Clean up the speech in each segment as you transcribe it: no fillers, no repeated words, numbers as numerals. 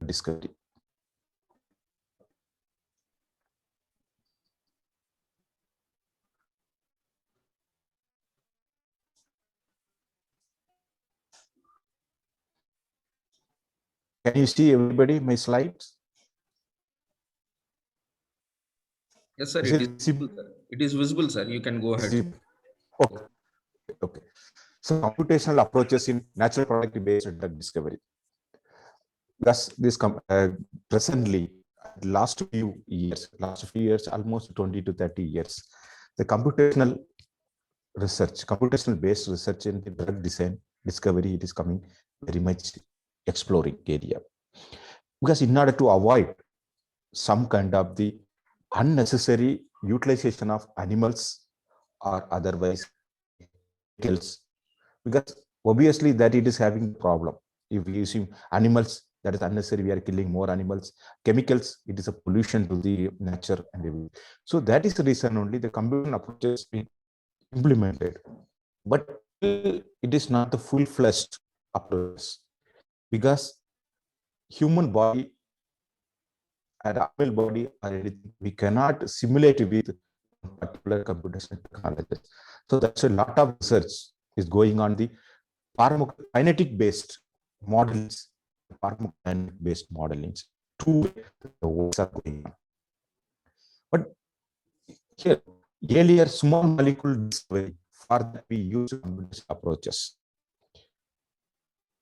discovery. Can you see everybody my slides? Yes, sir. It is visible, sir. It is visible, sir. You can go ahead. Okay. Okay. So computational approaches in natural product-based drug discovery. Thus, this presently, last few years, almost 20 to 30 years, the computational based research in the drug design discovery, it is coming very much exploring area. Because in order to avoid some kind of the unnecessary utilization of animals or otherwise chemicals, because obviously that it is having problem. If we using animals, that is unnecessary, we are killing more animals. Chemicals, it is a pollution to the nature and everything. So that is the reason only the computational approach has been implemented, but it is not the full-fledged approach, because human body and animal body or anything, we cannot simulate with particular computational technologies. So that's a lot of research is going on the pharmacokinetic based modelings, pharmacokinetic based modelings. Two works are going on. But here, earlier small molecule discovery, for that we use computational approaches.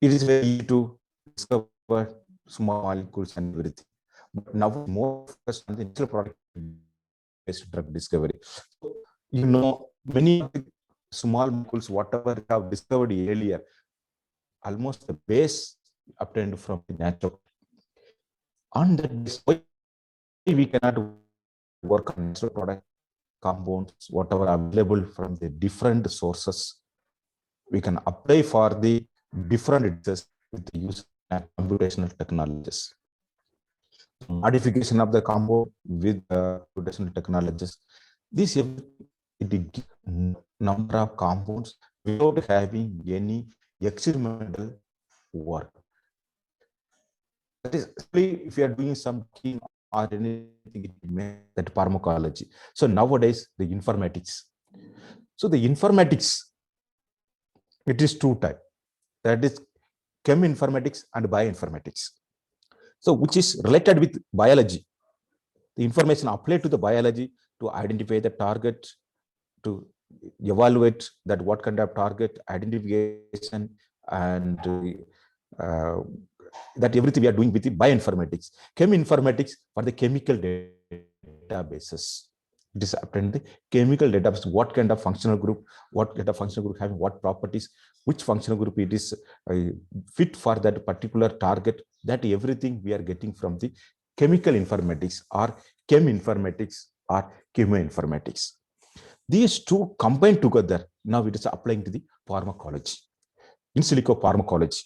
It is very easy to discover small molecules and everything. But now more focused on the natural product based drug discovery. So, you know, many of the small molecules, whatever we have discovered earlier, almost the base obtained from the natural. On that base, we cannot work on natural product compounds, whatever available from the different sources. We can apply for the different diseases with the use of computational technologies. Modification of the compound with computational technologies. This it gives number of compounds without having any experimental work. That is, if you are doing some key or anything, that pharmacology. So nowadays the informatics. So the informatics, it is two types. That is cheminformatics and bioinformatics. So which is related with biology. The information applied to the biology to identify the target, to evaluate that what kind of target identification, and that everything we are doing with the bioinformatics. Cheminformatics for the chemical databases. It is obtained the chemical database, what kind of functional group having what properties, which functional group it is fit for that particular target. That everything we are getting from the chemical informatics or cheminformatics or chemoinformatics. These two combined together, now it is applying to the pharmacology, in silico pharmacology,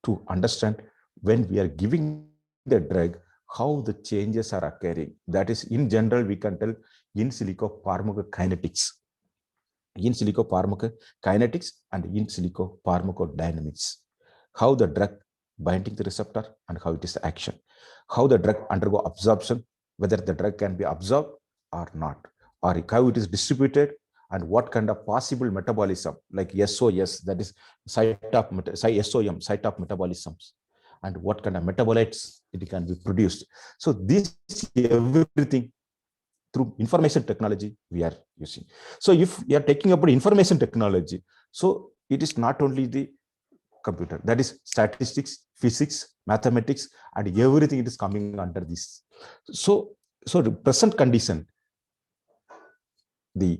to understand when we are giving the drug, how the changes are occurring. That is, in general, we can tell in silico pharmacokinetics. In silico pharmacokinetics and in silico pharmacodynamics. How the drug binding the receptor and how it is action. How the drug undergo absorption, whether the drug can be absorbed or not, or how it is distributed, and what kind of possible metabolism, like SOS, that is site of metabolisms, and what kind of metabolites it can be produced. So this everything through information technology we are using. So if we are taking about information technology, so it is not only the computer, that is statistics, physics, mathematics, and everything it is coming under this. So the present condition, the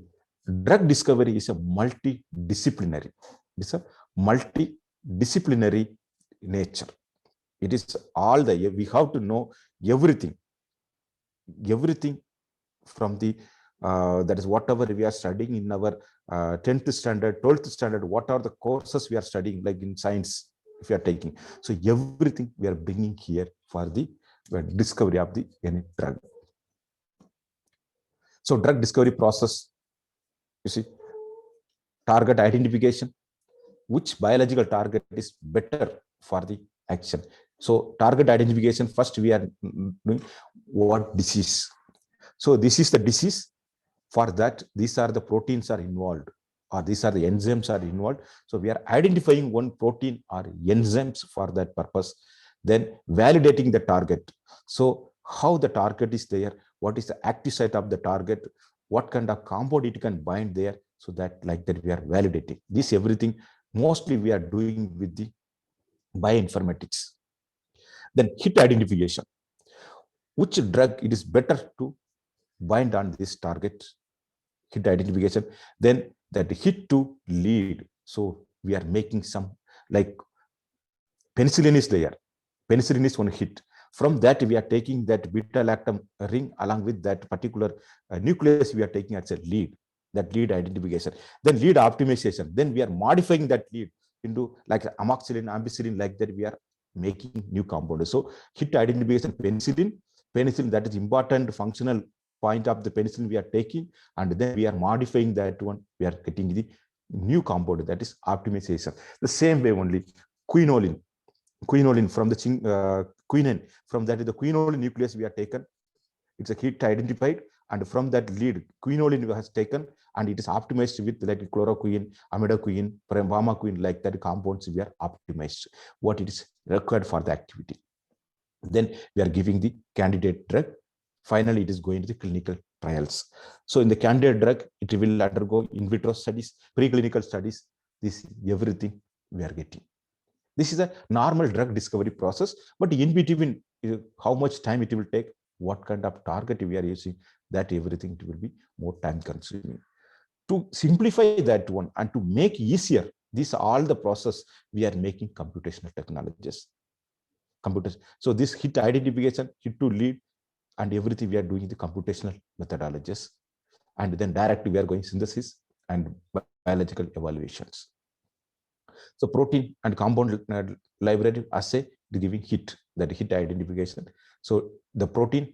drug discovery is a multidisciplinary. It's a multidisciplinary nature. It is all we have to know everything from the that is whatever we are studying in our 10th standard, 12th standard, what are the courses we are studying, like in science, if you are taking. So everything we are bringing here for the discovery of the any drug. So drug discovery process, you see, target identification, which biological target is better for the action. So target identification, first we are doing what disease. So this is the disease. For that, these are the proteins are involved, or these are the enzymes are involved. So we are identifying one protein or enzymes for that purpose. Then validating the target. So how the target is there, what is the active site of the target, what kind of compound it can bind there. So that like that we are validating. This everything mostly we are doing with the bioinformatics. Then hit identification. Which drug it is better to bind on this target, hit identification. Then that hit to lead. So we are making some, like penicillin is there. Penicillin is one hit. From that, we are taking that beta-lactam ring along with that particular nucleus we are taking as a lead, that lead identification. Then lead optimization. Then we are modifying that lead into like amoxicillin, ampicillin, like that we are making new compounds. So hit identification, penicillin, that is important functional point of the penicillin we are taking, and then we are modifying that one, we are getting the new compound, that is optimization. The same way only quinolin from the quinine, from that is the quinolin nucleus we are taken, it's a hit identified, and from that lead quinolin has taken, and it is optimized with like chloroquine, amidoquine, pharmacoquine, like that compounds we are optimized what it is required for the activity. Then we are giving the candidate drug. Finally, it is going to the clinical trials. So in the candidate drug, it will undergo in vitro studies, preclinical studies. This everything we are getting. This is a normal drug discovery process, but in between, how much time it will take, what kind of target we are using, that everything it will be more time consuming. To simplify that one and to make easier, these are all the process we are making computational technologies. So this hit identification, hit to lead, and everything we are doing the computational methodologies, and then directly we are going synthesis and biological evaluations. So protein and compound library assay to giving hit, that hit identification. So the protein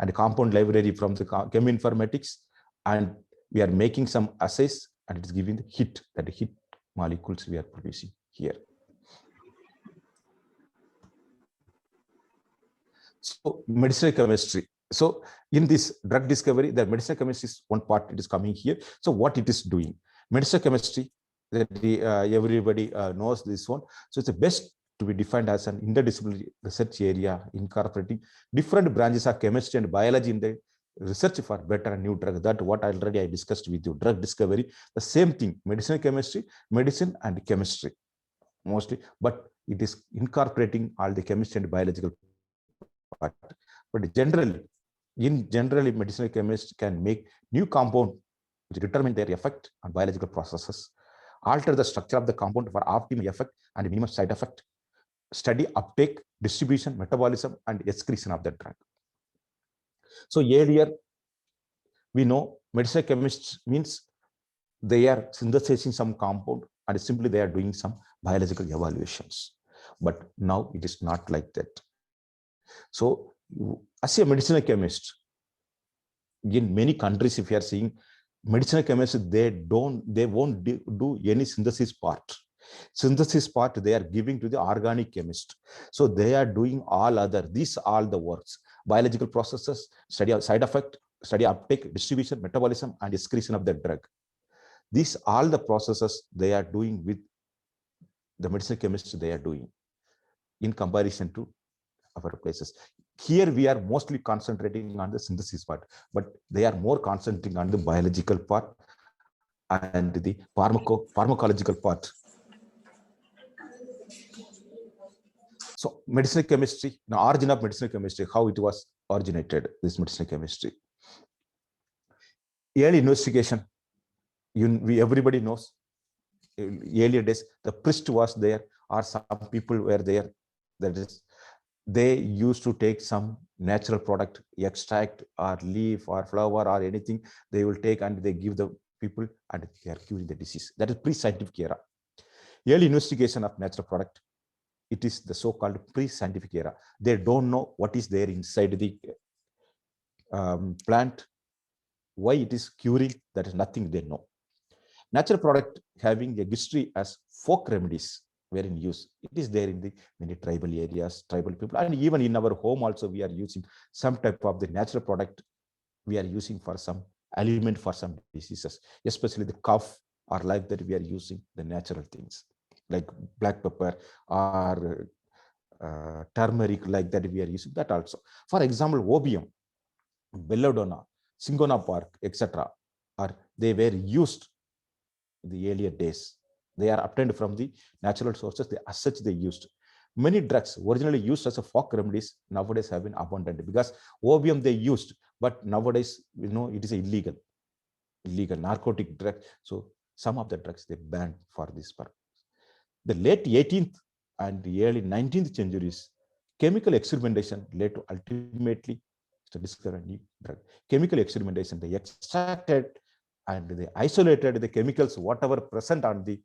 and compound library from the cheminformatics, and we are making some assays, and it's giving the hit, that hit molecules we are producing here. So medicinal chemistry. So in this drug discovery, the medicinal chemistry is one part, it is coming here. So what it is doing, medicinal chemistry, that everybody knows this one. So it's the best to be defined as an interdisciplinary research area incorporating different branches of chemistry and biology in the research for better and new drug. That what already I discussed with you, drug discovery, the same thing, medicinal chemistry, medicine and chemistry mostly, but it is incorporating all the chemistry and biological part. But generally, medicinal chemists can make new compound which determine their effect on biological processes, alter the structure of the compound for optimal effect and minimum side effect, study uptake, distribution, metabolism, and excretion of the drug. So earlier, we know medicinal chemists means they are synthesizing some compound and simply they are doing some biological evaluations. But now it is not like that. So as a medicinal chemist, in many countries, if you are seeing medicinal chemists, they won't do any synthesis part. Synthesis part they are giving to the organic chemist. So they are doing all the works, biological processes, study of side effect, study uptake, distribution, metabolism, and excretion of the drug. These all the processes they are doing with the medicinal chemists they are doing in comparison to our places. Here we are mostly concentrating on the synthesis part, but they are more concentrating on the biological part and the pharmacological part. So medicinal chemistry, the origin of medicinal chemistry, how it was originated, this medicinal chemistry. Early investigation, everybody knows, earlier days, the priest was there, or some people were there, that is, they used to take some natural product, extract or leaf or flower or anything, they will take and they give the people and they are curing the disease. That is pre-scientific era. Early investigation of natural product, it is the so-called pre-scientific era. They don't know what is there inside the plant, why it is curing, that is nothing they know. Natural product having a history as folk remedies. were in use. It is there in the many tribal areas, tribal people, and even in our home also we are using some type of the natural product we are using for some aliment for some diseases, especially the cough or like that we are using the natural things like black pepper or turmeric like that we are using that also. For example, opium, belladonna, cinchona bark, etc. or they were used in the earlier days. They are obtained from the natural sources. They, as such, they used. Many drugs originally used as a folk remedies nowadays have been abandoned because opium they used, but nowadays it is illegal narcotic drug. So some of the drugs they banned for this purpose. The late 18th and the early 19th centuries, chemical experimentation led to ultimately to discover a new drug. Chemical experimentation, they extracted and they isolated the chemicals, whatever present on the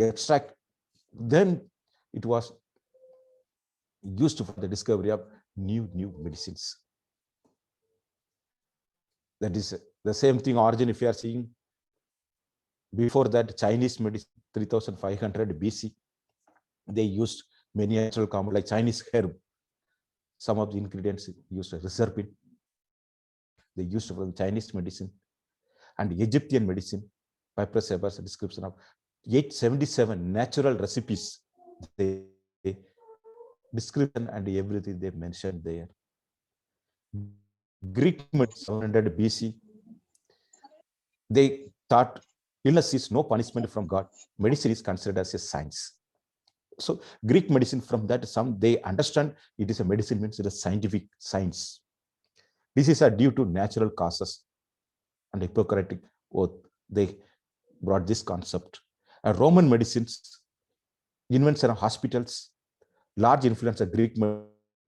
extract. Then it was used for the discovery of new medicines. That is the same thing origin if you are seeing. Before that, Chinese medicine, 3500 BC, they used many natural compounds like Chinese herb. Some of the ingredients used reserpine. They used from Chinese medicine and Egyptian medicine. Papyrus Ebers a description of 877 natural recipes. They description and everything they mentioned there. Greek medicine 700 BC. They thought illness is no punishment from God. Medicine is considered as a science. So Greek medicine, from that some they understand it is a medicine means it is a scientific science. Diseases are due to natural causes, and Hippocratic oath they brought this concept. Roman medicines, invention of hospitals, large influence of Greek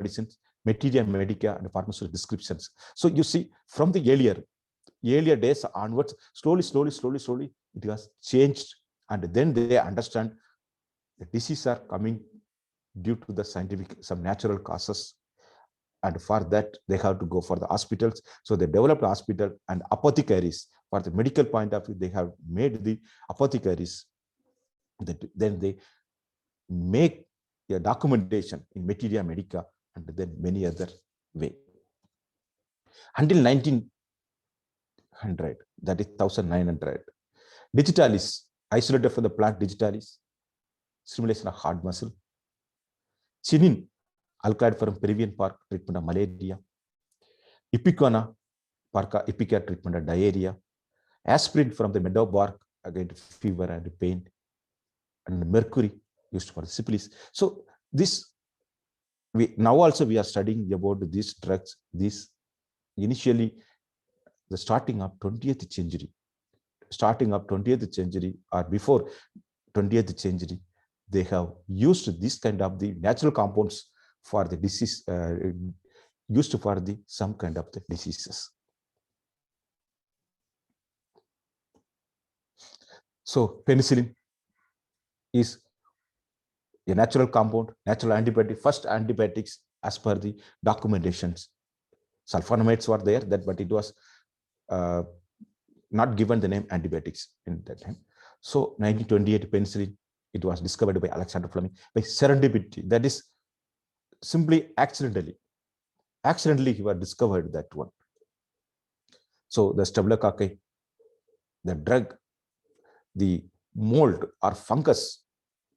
medicines, materia medica, and pharmaceutical descriptions. So you see, from the earlier days onwards, slowly, it has changed, and then they understand the diseases are coming due to the scientific, some natural causes. And for that, they have to go for the hospitals. So they developed a hospital and apothecaries. For the medical point of view, they have made the apothecaries. Then they make a documentation in materia medica and then many other way. Until 1900, that is 1900, digitalis, isolated from the plant digitalis, stimulation of heart muscle. Chinin, alkaloid from Peruvian bark, treatment of malaria. Ipicona, Parka Ipica, treatment of diarrhea. Aspirin from the meadow bark, against fever and pain. And mercury, used for syphilis. So this, now also we are studying about these drugs. This initially, the starting of 20th century, or before 20th century, they have used this kind of the natural compounds for the disease, used for the some kind of the diseases. So penicillin is a natural compound, natural antibiotic, first antibiotics as per the documentations. Sulfonamides were there, but it was not given the name antibiotics in that time. So 1928 penicillin, it was discovered by Alexander Fleming by serendipity. That is simply accidentally he was discovered that one. So the Staphylococcus, the drug, the mold or fungus,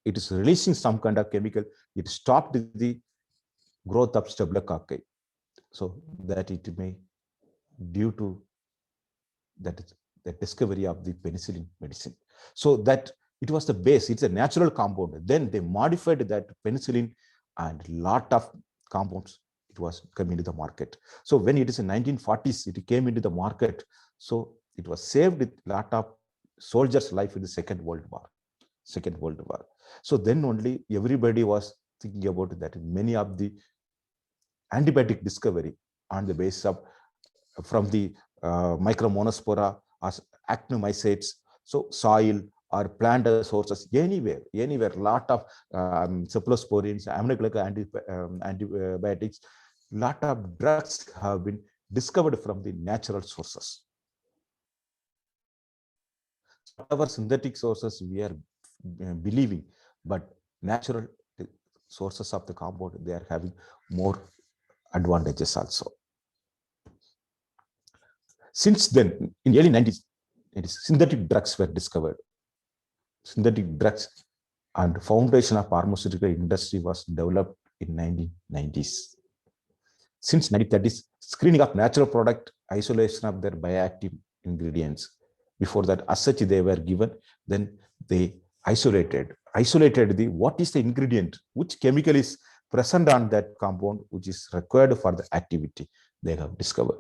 it is releasing some kind of chemical. It stopped the growth of Staphylococcus. So that it may, due to that is the discovery of the penicillin medicine. So that it was the base, it's a natural compound. Then they modified that penicillin and lot of compounds, it was coming into the market. So when it is in 1940s, it came into the market. So it was saved with lot of soldiers' life in the Second World War. So then only everybody was thinking about that. Many of the antibiotic discovery on the basis of from the micromonospora or actinomycetes, so soil or plant sources, anywhere, lot of cephalosporins, antibiotics, lot of drugs have been discovered from the natural sources. whatever synthetic sources we are believing, but natural sources of the compound, they are having more advantages also. Since then, in the early 90s, synthetic drugs were discovered. Synthetic drugs and foundation of pharmaceutical industry was developed in 1990s. Since 1930s, screening of natural product, isolation of their bioactive ingredients. Before that, as such, they were given, then they isolated the what is the ingredient, which chemical is present on that compound, which is required for the activity they have discovered.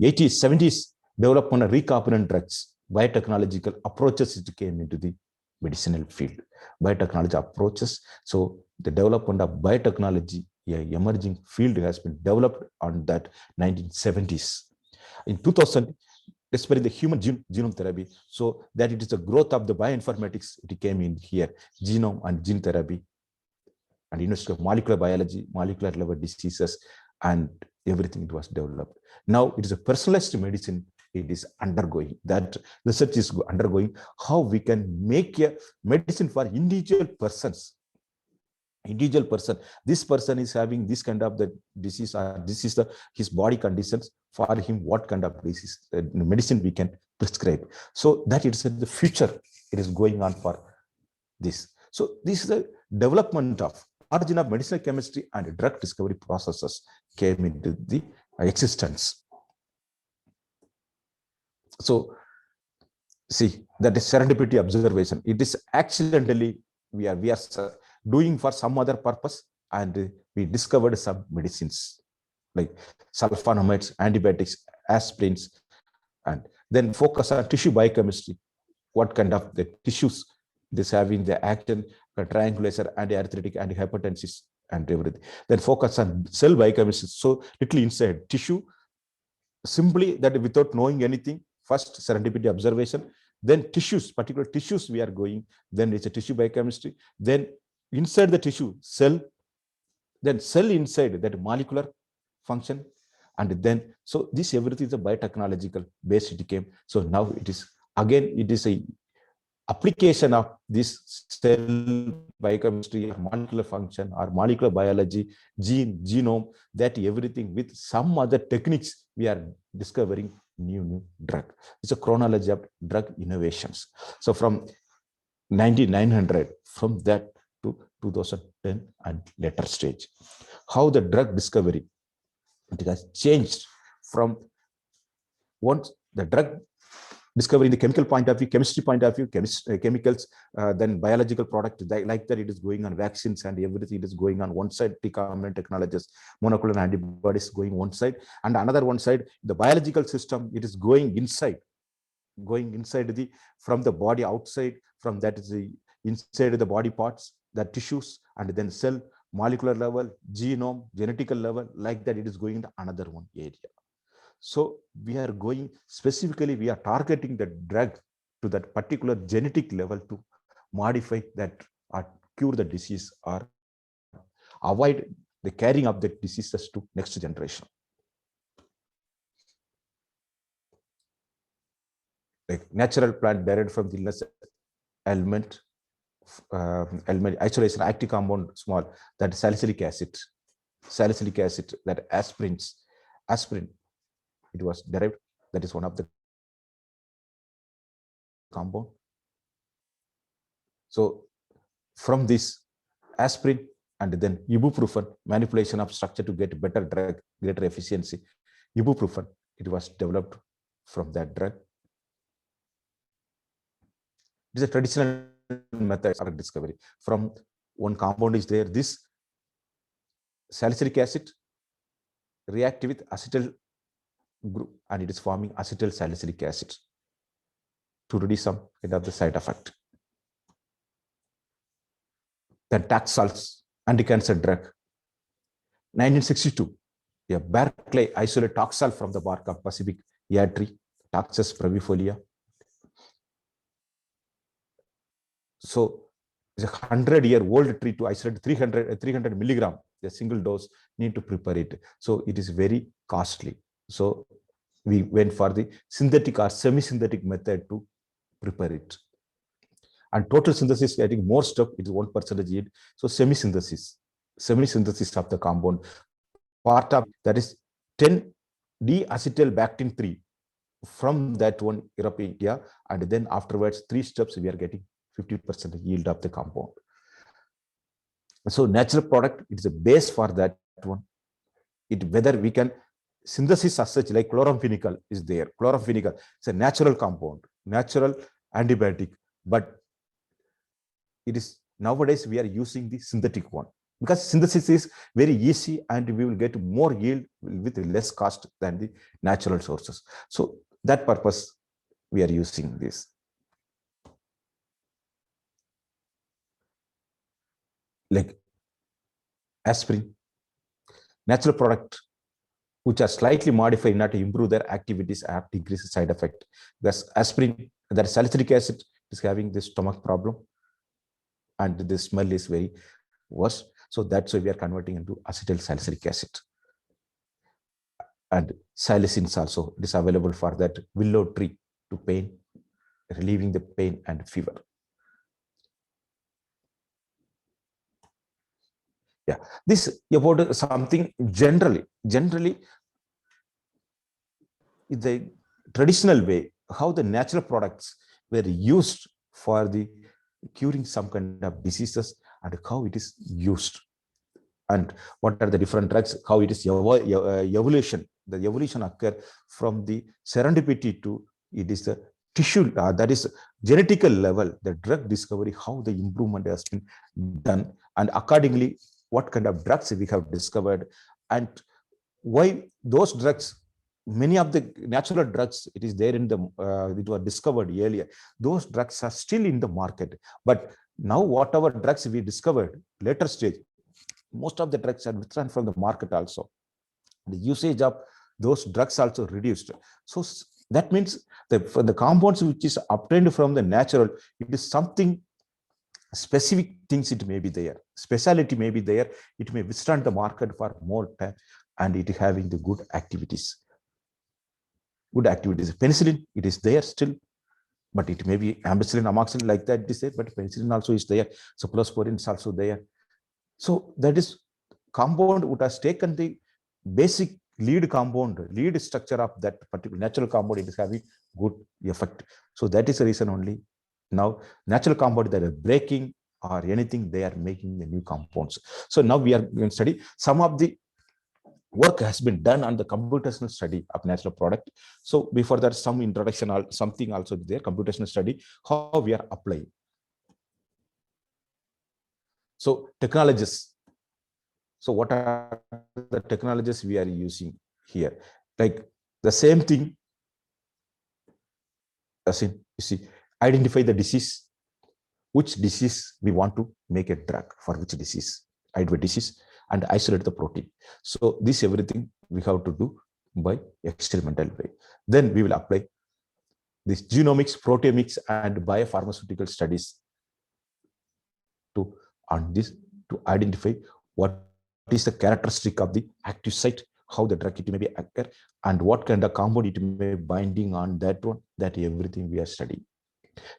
80s, 70s, development of recombinant drugs, biotechnological approaches which came into the medicinal field. Biotechnology approaches, so the development of biotechnology, an emerging field, has been developed on that 1970s. In 2000, especially the human genome therapy, so that it is the growth of the bioinformatics, it came in here, genome and gene therapy, and University of Molecular Biology, molecular level diseases, and everything it was developed. Now it is a personalized medicine. It is undergoing, that research is undergoing, how we can make a medicine for individual persons. Individual person, this person is having this kind of the disease, or this is the his body conditions, for him what kind of disease medicine we can prescribe. So that it's in the future, it is going on for this. So this is the development of origin of medicinal chemistry and drug discovery processes came into the existence. So see, that is serendipity observation. It is accidentally we are doing for some other purpose, and we discovered some medicines like sulfonamides, antibiotics, aspirins, and then focus on tissue biochemistry. What kind of the tissues this having the action, triangulation, anti-arthritic, anti-hypertensive, and everything. Then focus on cell biochemistry. So little inside tissue, simply that without knowing anything, first serendipity observation, then tissues, particular tissues we are going, then it's a tissue biochemistry, then inside the tissue, cell, then cell inside that molecular function, and then, so this everything is a biotechnological base it came. So now it is, again, it is a application of this cell biochemistry, or molecular function, or molecular biology, genome, that everything with some other techniques we are discovering new drug. It's a chronology of drug innovations. So from 1900, from that to 2010 and later stage, how the drug discovery, it has changed from once the drug discovery in the chemical point of view, chemistry point of view, chemicals, then biological product, like that it is going on vaccines and everything, it is going on one side, recombinant technologies, monoclonal antibodies going one side, and another one side, the biological system, it is going inside the, from the body outside, from that is the inside of the body parts, the tissues, and then cell, molecular level, genome, genetical level, like that it is going to another one area. So we are going specifically, we are targeting the drug to that particular genetic level to modify that or cure the disease or avoid the carrying of the diseases to next generation. Like natural plant derived from the illness element, isolation, active compound small, that salicylic acid, that aspirin, it was derived, that is one of the compound. So from this aspirin and then ibuprofen, manipulation of structure to get better drug, greater efficiency. Ibuprofen, it was developed from that drug. It is a traditional method of discovery. From one compound is there, this salicylic acid react with acetyl group, and it is forming acetyl salicylic acid to reduce some kind of the side effect. Then Taxol's anti-cancer drug. 1962, a Berkeley isolate Taxol from the bark of Pacific year tree, Taxus brevifolia. So it's a 100-year-old tree to isolate 300 milligram, a single dose, need to prepare it. So it is very costly. So we went for the synthetic or semi-synthetic method to prepare it. And total synthesis, getting more stuff, it is 1% yield. So semi-synthesis of the compound, part of that is 10 D-acetylbactin 3 from that one Europe, India, and then afterwards 3 steps we are getting 50% yield of the compound. So natural product, it is a base for that one. It whether we can synthesis as such, like chloramphenicol is there. Chloramphenicol, it's a natural compound, natural antibiotic, but it is nowadays we are using the synthetic one because synthesis is very easy and we will get more yield with less cost than the natural sources. So that purpose we are using this. Like aspirin, natural product which are slightly modified not to improve their activities or decrease the side effect. Because aspirin, that salicylic acid is having this stomach problem and the smell is very worse. So that's why we are converting into acetyl salicylic acid. And salicins also, it is available for that willow tree to pain, relieving the pain and fever. Yeah, this about something generally the traditional way, how the natural products were used for the curing some kind of diseases and how it is used. And what are the different drugs, how it is evolution, the evolution occur from the serendipity to it is the tissue, that is genetical level, the drug discovery, how the improvement has been done, and accordingly, what kind of drugs we have discovered, and why those drugs, many of the natural drugs, it is there in the, it was discovered earlier, those drugs are still in the market. But now whatever drugs we discovered later stage, most of the drugs are withdrawn from the market also. The usage of those drugs also reduced. So that means that for the compounds which is obtained from the natural, it is something specific things, it may be there, speciality may be there, it may withstand the market for more time, and it is having the good activities. Penicillin, it is there still, but it may be ampicillin, amoxicillin like that, it is there, but penicillin also is there, cephalosporin is also there. So that is compound which has taken the basic lead compound, lead structure of that particular natural compound, it is having good effect. So that is the reason only now natural compound that are breaking or anything, they are making the new compounds. So now we are going to study some of the work has been done on the computational study of natural product. So before that, some introduction, something also there, computational study, how we are applying. So technologies. So what are the technologies we are using here? Like the same thing, as in, you see, identify the disease, which disease we want to make a drug for which disease, identify disease, and isolate the protein. So this everything we have to do by experimental way. Then we will apply this genomics, proteomics, and biopharmaceutical studies to on this to identify what is the characteristic of the active site, how the drug it may be occur, and what kind of compound it may be binding on that one. That everything we are studying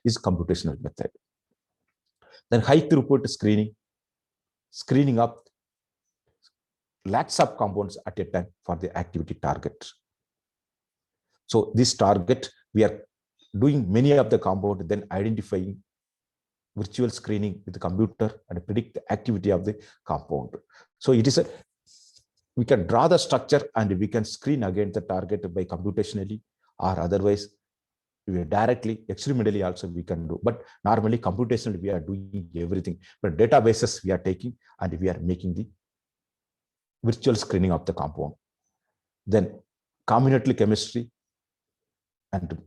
is computational method. Then high throughput screening up lakhs of compounds at a time for the activity target. So this target, we are doing many of the compound, then identifying virtual screening with the computer and predict the activity of the compound. So it is we can draw the structure and we can screen against the target by computationally, or otherwise we directly experimentally also we can do. But normally computationally we are doing everything. But databases we are taking and we are making the virtual screening of the compound. Then combinatorial chemistry, and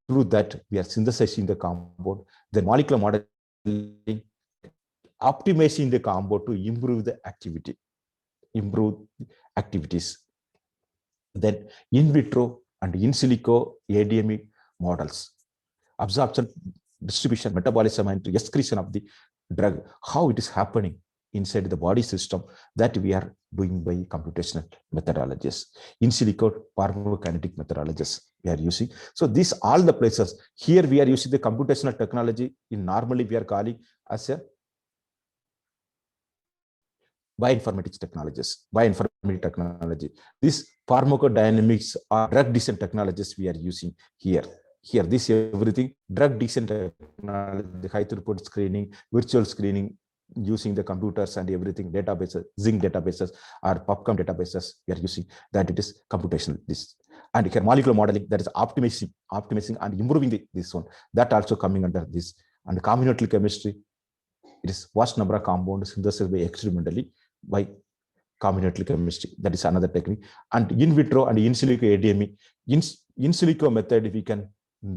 through that we are synthesizing the compound. Then molecular modeling, optimizing the compound to improve the activities. Then in vitro and in silico ADME models, absorption, distribution, metabolism, and excretion of the drug, how it is happening inside the body system, that we are doing by computational methodologies, in silico pharmacokinetic methodologies. we are using. So these all the places. Here we are using the computational technology. In normally we are calling as a bioinformatics technologies, bioinformatics technology. This pharmacodynamics or drug design technologies we are using here. Here, this everything drug design technology, high throughput screening, virtual screening, using the computers and everything, databases, Zinc databases or PubChem databases we are using, that it is computational. This and here molecular modeling, that is optimizing and improving this one, that also coming under this. And combinatorial chemistry, it is vast number of compounds synthesized by experimentally by combinatorial chemistry. That is another technique. And in vitro and in silico ADME, in silico method, we can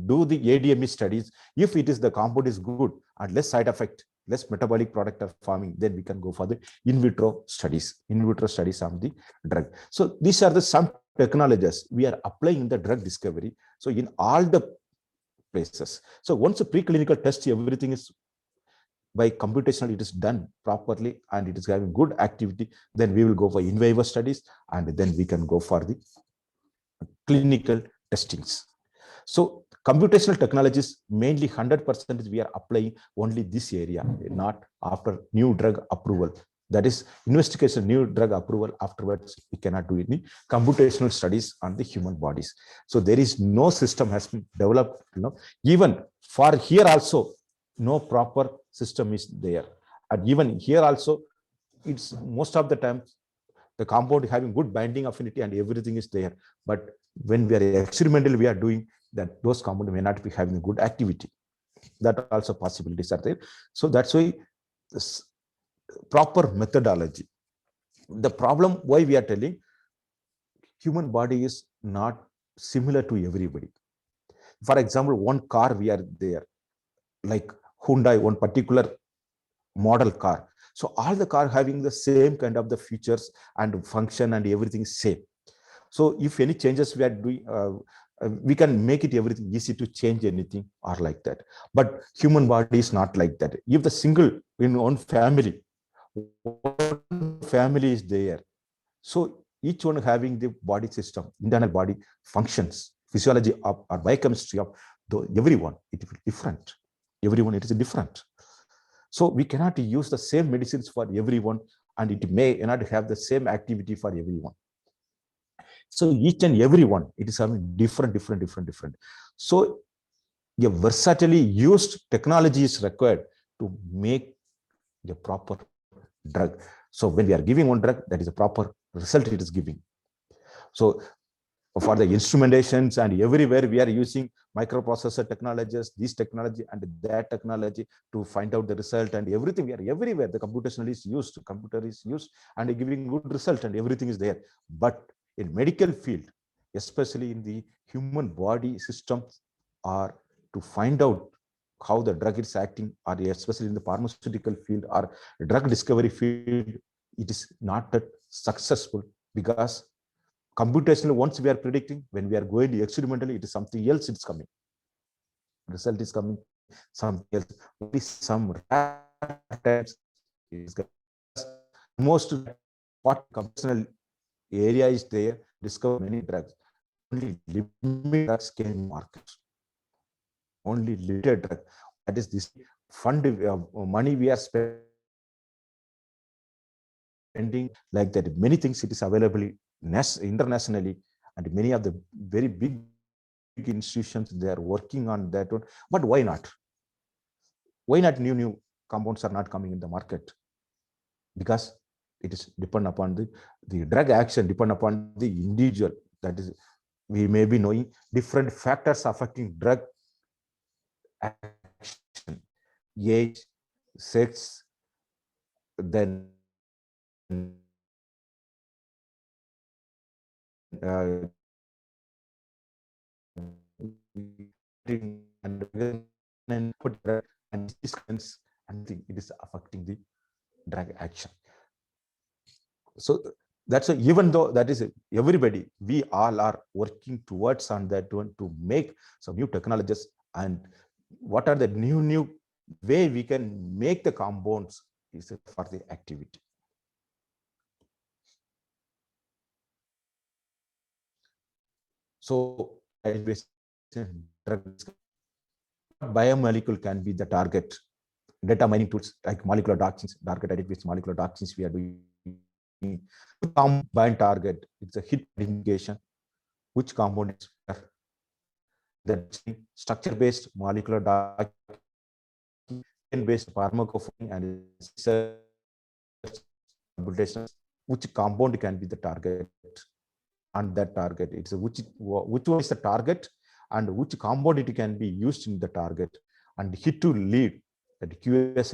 do the ADME studies. If it is the compound is good and less side effect, less metabolic product of forming, then we can go for the in vitro studies of the drug. So these are the some technologies we are applying in the drug discovery. So in all the places. So once a preclinical test, everything is by computational, it is done properly and it is having good activity, then we will go for in vivo studies and then we can go for the clinical testings. So computational technologies, mainly 100% we are applying only this area, not after new drug approval. That is investigation, new drug approval. Afterwards, we cannot do any computational studies on the human bodies. So there is no system has been developed. Even for here also, no proper system is there. And even here also, it's most of the time the compound having good binding affinity and everything is there. But when we are experimental, we are doing that, those compounds may not be having a good activity. That also possibilities are there. So that's why this proper methodology. The problem why we are telling human body is not similar to everybody. For example, one car we are there, like Hyundai, one particular model car. So all the car having the same kind of the features and function and everything same. So if any changes we are doing, we can make it everything easy to change anything or like that. But human body is not like that. If the single in one family is there, so each one having the body system, internal body functions, physiology of or biochemistry of everyone, it will be different. Everyone, it is different. So we cannot use the same medicines for everyone, and it may not have the same activity for everyone. So each and everyone, it is having different. So a versatilely used technology is required to make a proper drug. So when we are giving one drug, that is a proper result it is giving. So for the instrumentations and everywhere we are using microprocessor technologies, this technology and that technology to find out the result, and everything we are everywhere. The computational is used, computer is used and giving good result and everything is there. But in medical field, especially in the human body systems, or to find out how the drug is acting, or especially in the pharmaceutical field or drug discovery field, it is not that successful, because computational, once we are predicting, when we are going experimentally, it is something else, it's coming. Result is coming, something else. Only some rare times is most what computational area is there, discover many drugs. Only limited drugs came in market. Only limited drugs. That is this fund money we are spending like that. Many things it is available internationally, and many of the very big institutions, they are working on that one. But why not? Why not new compounds are not coming in the market? Because it is depend upon the drug action, depend upon the individual. That is, we may be knowing different factors affecting drug action, age, sex, then and it is affecting the drug action. So that's even though that is everybody, we all are working towards on that one to make some new technologies, and what are the new way we can make the compounds is for the activity. So drug discovery. Biomolecule can be the target. Data mining tools like molecular dark chains, target identification, molecular dark chains we are doing. Bind target, it's a hit identification. Which compound is that structure-based molecular dark based pharmacophore and computational. Which compound can be the target? And that target, it's a which one is the target and which compound it can be used in the target, and hit to lead that QS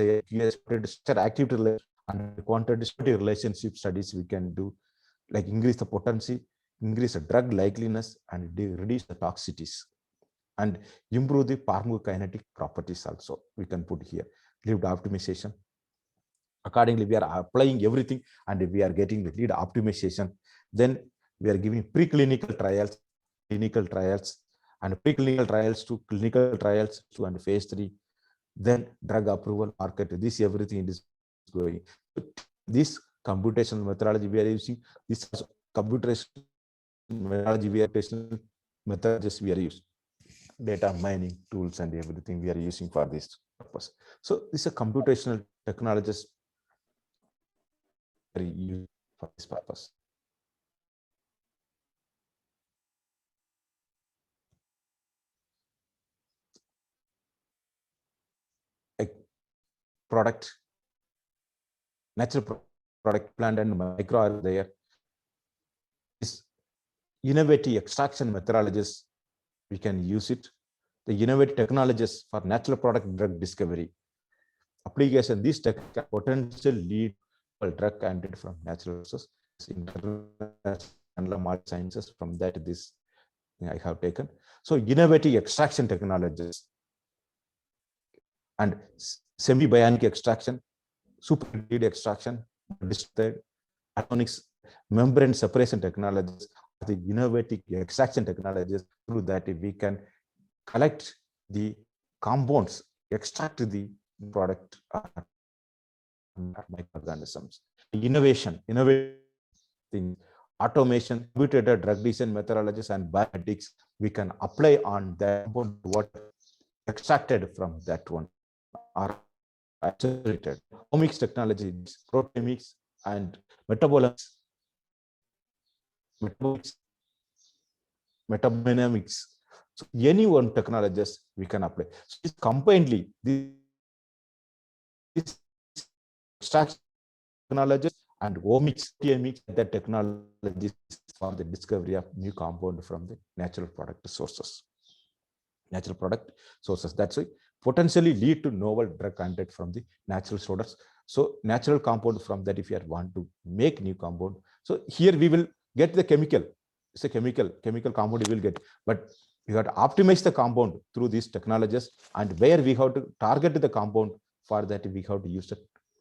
activity and quantitative relationship studies we can do, like increase the potency, increase the drug likeliness, and reduce the toxicities, and improve the pharmacokinetic properties also we can put here. Lead optimization. Accordingly, we are applying everything and we are getting the lead optimization. Then we are giving preclinical trials, clinical trials, and preclinical trials to clinical trials to and phase 3. Then drug approval, market. This everything is going. This computational methodology we are using. This computational methodology we are methods we are using. Data mining tools and everything we are using for this purpose. So this is a computational technologies used for this purpose. A product, natural product, plant and micro are there. This innovative extraction methodologies, we can use it. The innovative technologies for natural product drug discovery application. This tech potential lead drug candidate from natural sources, international sciences. From that, this I have taken. So innovative extraction technologies and semi-bionic extraction, super lead extraction, atomics, membrane separation technologies, the innovative extraction technologies. Through that, we can collect the compounds, extract the product microorganisms. Innovation, automation, computed drug design methodologies and bioetics we can apply on that what extracted from that one are accelerated. Omics technology, proteomics and metabomics. So any one technologies we can apply. So it's combinedly this extraction technologies and omics, proteomics, that technologies for the discovery of new compound from the natural product sources. Natural product sources. That's why potentially lead to novel drug candidate from the natural sources. So natural compound from that, if you want to make new compound. So here we will get the chemical. It's a chemical compound you will get, but you have to optimize the compound through these technologies, and where we have to target the compound. For that, we have to use the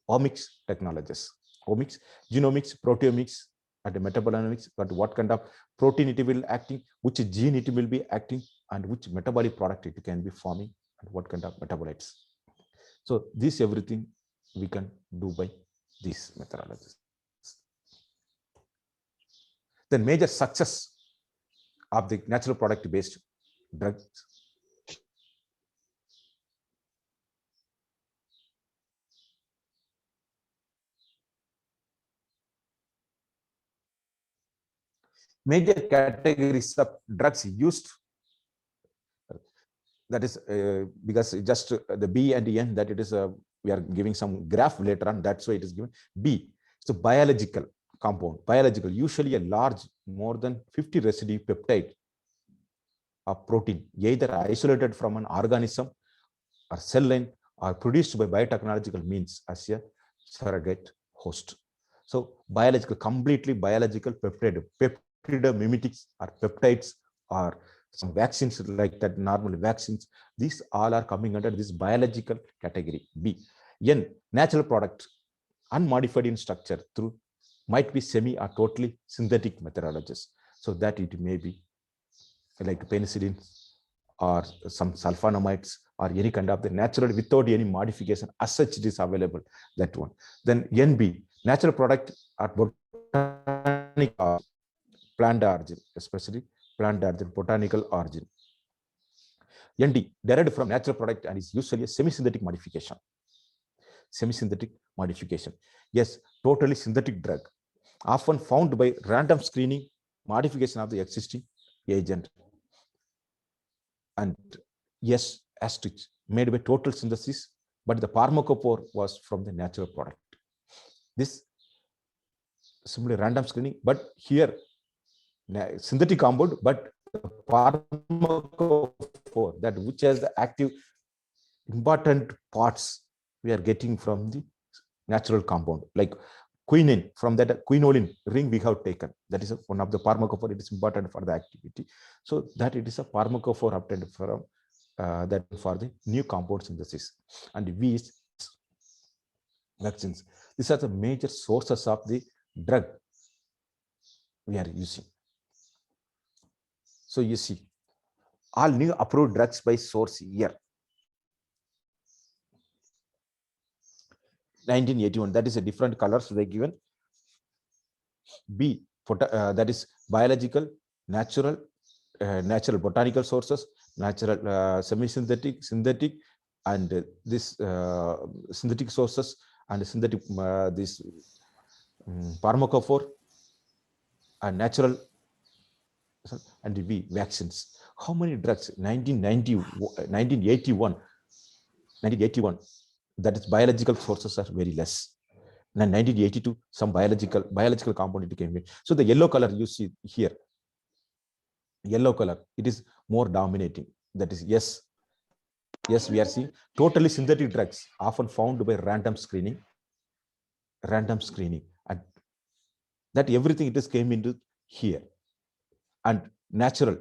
omics technologies, omics, genomics, proteomics, and metabolomics. But what kind of protein it will acting, which gene it will be acting, and which metabolic product it can be forming, and what kind of metabolites. So this everything we can do by these methodologies. The major success of the natural product based drugs. Major categories of drugs used, that is because just the B and the N, that it is we are giving some graph later on, that's why it is given B. So biological compound, biological, usually a large, more than 50 residue peptide of protein, either isolated from an organism or cell line or produced by biotechnological means as a surrogate host. So biological, completely biological peptide, peptidomimetics or peptides or some vaccines like that, normal vaccines, these all are coming under this biological category. B. N, natural product, unmodified in structure through might be semi or totally synthetic methodologies. So that it may be like penicillin or some sulfonamides or any kind of the natural without any modification as such it is available, that one. Then NB, natural product at botanic or plant origin, especially plant origin, botanical origin. ND, derived from natural product and is usually a semi-synthetic modification. Semi-synthetic modification. Yes, totally synthetic drug, often found by random screening, modification of the existing agent. And yes, AISTE, made by total synthesis, but the pharmacophore was from the natural product. This simply random screening, but here synthetic compound, but the pharmacophore, that which has the active important parts we are getting from the natural compound, like quinine, from that quinoline ring we have taken. That is one of the pharmacophore. It is important for the activity. So that it is a pharmacophore obtained from that for the new compound synthesis. And V is vaccines. These are the major sources of the drug we are using. So you see, all new approved drugs by source year. 1981, that is a different colors they given. B, that is biological, natural, natural botanical sources, natural semi-synthetic, synthetic, and this synthetic sources and synthetic this pharmacophore and natural, and B, vaccines. How many drugs? 1981, that is biological sources are very less. And 1982, some biological component came in. So the yellow color you see here, yellow color, it is more dominating. That is yes, we are seeing totally synthetic drugs, often found by random screening, and that everything it is came into here. And natural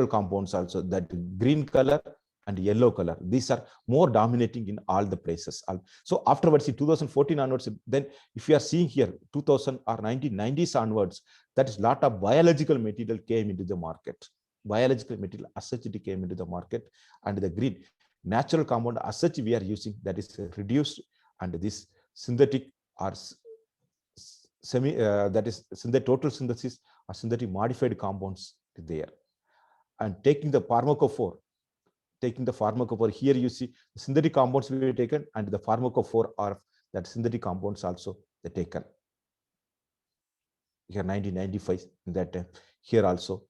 compounds also, that green color and yellow color, these are more dominating in all the places. So afterwards, in 2014 onwards, then if you are seeing here 2000 or 1990s onwards, that is lot of biological material came into the market. Biological material as such it came into the market, and the green natural compound as such we are using, that is reduced, and this synthetic or semi that is synthetic total synthesis or synthetic modified compounds there. And taking the pharmacophore, here you see the synthetic compounds we taken, and the pharmacophore or that synthetic compounds also they taken. Here 1995, in that time, here also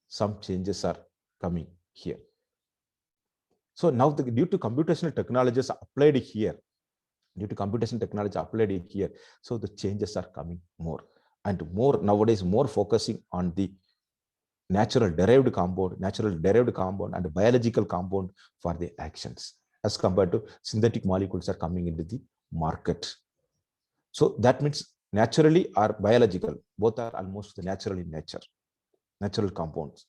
some changes are coming here. So now due to computational technologies applied here, so the changes are coming more and more nowadays, more focusing on the natural derived compound and biological compound for the actions, as compared to synthetic molecules are coming into the market. So that means naturally or biological, both are almost natural in nature, natural compounds.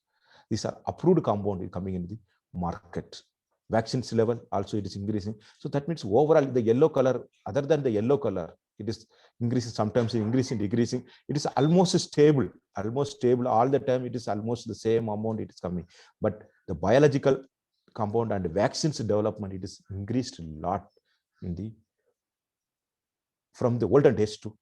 These are approved compound coming into the market. Vaccines level also it is increasing. So that means overall the yellow color, other than the yellow color, it is increasing, sometimes increasing, decreasing. It is almost stable all the time. It is almost the same amount it is coming. But the biological compound and vaccines development, it is increased a lot in the from the olden days to,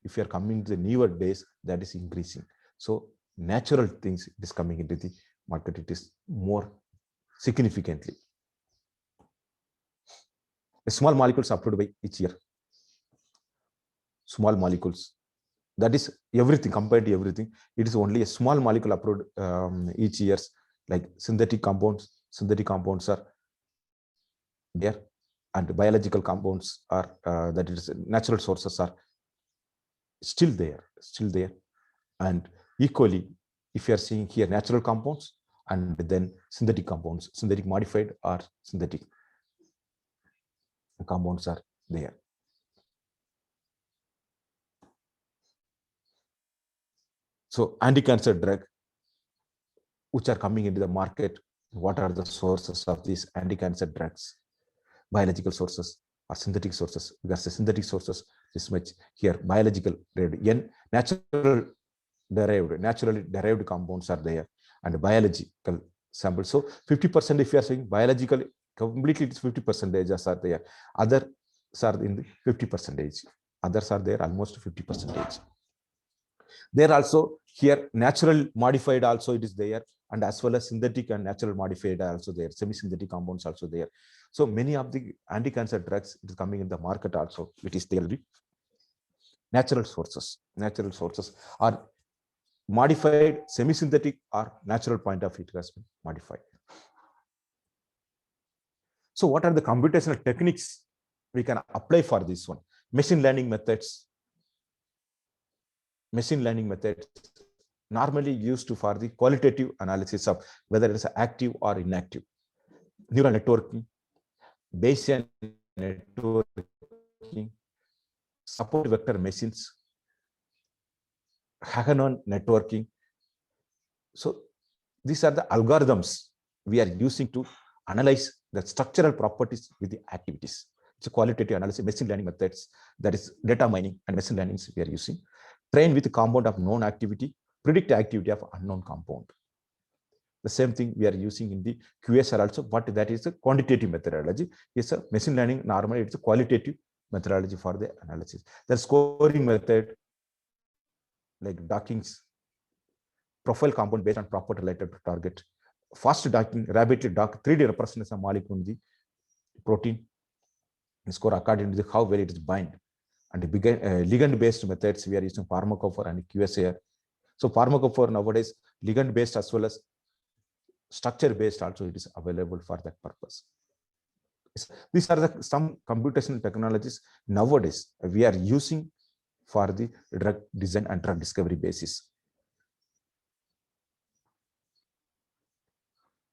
if you are coming to the newer days, that is increasing. So natural things it is coming into the market, it is more significantly. The small molecules approved by each year. Small molecules, that is everything, compared to everything, it is only a small molecule approved each year. Like synthetic compounds are there, and biological compounds are that is natural sources are still there. And equally, if you are seeing here natural compounds and then synthetic compounds, synthetic modified or synthetic compounds are there. So anti-cancer drug which are coming into the market, what are the sources of these anti-cancer drugs? Biological sources or synthetic sources? Because the synthetic sources is much here, biological derived, naturally derived compounds are there, and biological samples. So 50%, if you are saying biological, completely it is 50% are there. Others are in the 50%. Others are there almost 50%. There also here natural modified also it is there, and as well as synthetic and natural modified also there, semi-synthetic compounds also there. So many of the anti-cancer drugs it is coming in the market also. It is there. Natural sources are modified, semi-synthetic or natural point of it has been modified. So what are the computational techniques we can apply for this one? Machine learning methods normally used for the qualitative analysis of whether it is active or inactive. Neural networking, Bayesian networking, support vector machines, Hagedorn networking. So these are the algorithms we are using to analyze the structural properties with the activities. It's a qualitative analysis, machine learning methods, that is data mining and machine learning we are using. Train with a compound of known activity, predict activity of unknown compound. The same thing we are using in the QSR also, but that is a quantitative methodology. It's a machine learning, normally it's a qualitative methodology for the analysis. The scoring method, like dockings, profile compound based on property related to target, fast docking, rapidly dock, 3D representation of molecule in the protein, score according to how well it is bind. And ligand based methods we are using Pharmacophore and QSAR. So Pharmacophore nowadays ligand based as well as structure based also it is available for that purpose. These are some computational technologies nowadays we are using for the drug design and drug discovery basis.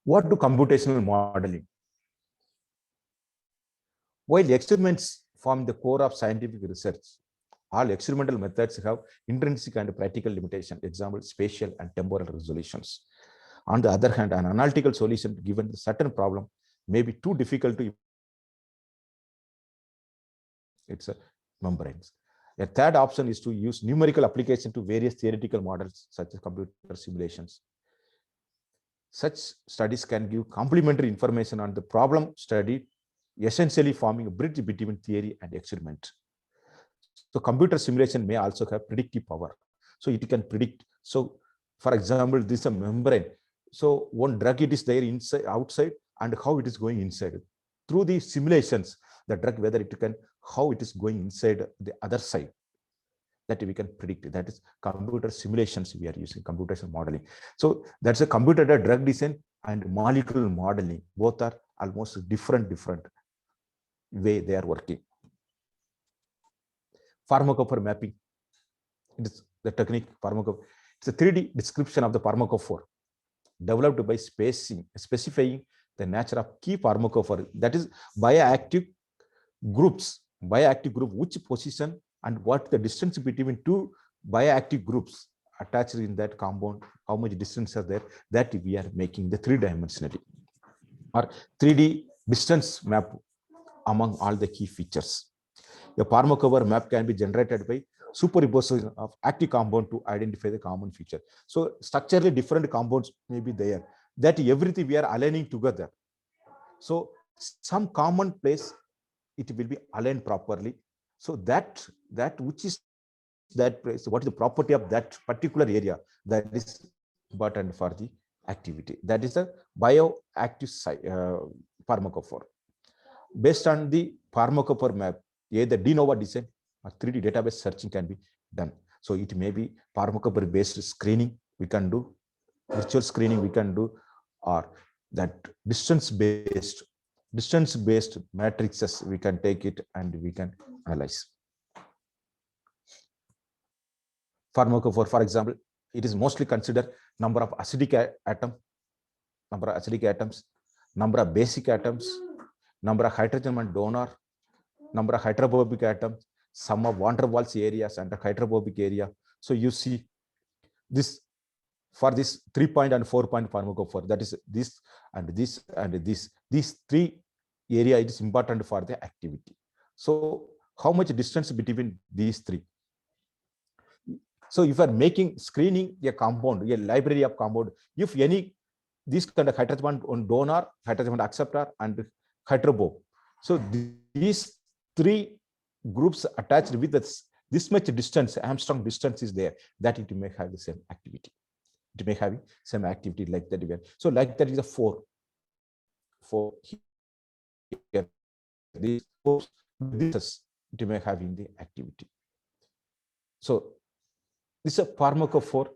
What do computational modeling? While experiments form the core of scientific research, all experimental methods have intrinsic and practical limitations, example, spatial and temporal resolutions. On the other hand, an analytical solution given a certain problem may be too difficult to it's a membranes. A third option is to use numerical application to various theoretical models such as computer simulations. Such studies can give complementary information on the problem studied, essentially forming a bridge between theory and experiment. So computer simulation may also have predictive power. So it can predict. So for example, this is a membrane. So one drug it is there inside, outside, and how it is going inside. Through the simulations, the drug, whether it can, how it is going inside the other side, that we can predict. That is computer simulations we are using, computational modeling. So that's a computer drug design and molecular modeling. Both are almost different way they are working. Pharmacophore mapping. It is the technique pharmacophore. It's a 3D description of the pharmacophore developed by specifying the nature of key pharmacophore, that is bioactive group which position and what the distance between two bioactive groups attached in that compound, how much distance are there, that we are making the 3-dimensionally or 3D distance map among all the key features. The pharmacophore map can be generated by superimposition of active compound to identify the common feature. So structurally different compounds may be there, that everything we are aligning together. So some common place it will be aligned properly. So that which is that place, what is the property of that particular area, that is important for the activity. That is a bioactive pharmacophore. Based on the pharmacophore map, either de novo design or 3D database searching can be done. So it may be pharmacophore based screening we can do, virtual screening we can do, or that distance based matrices we can take it and we can analyze. Pharmacophore, for example, it is mostly considered number of acidic atoms, number of basic atoms, number of hydrogen bond donor, number of hydrophobic atoms, sum of van der Waals areas and the hydrophobic area. So you see this for this 3-point and 4-point pharmacophore, that is this and this and this. These 3 area it is important for the activity. So how much distance between these 3? So if you are making screening a compound, a library of compound, if any this kind of hydrogen bond on donor, hydrogen bond acceptor, and hydrophobe. So these 3 groups attached with the this much distance, Armstrong distance is there, that it may have the same activity. It may have some activity like that. So like that is a 4 here. This it may have in the activity. So this is a pharmacophore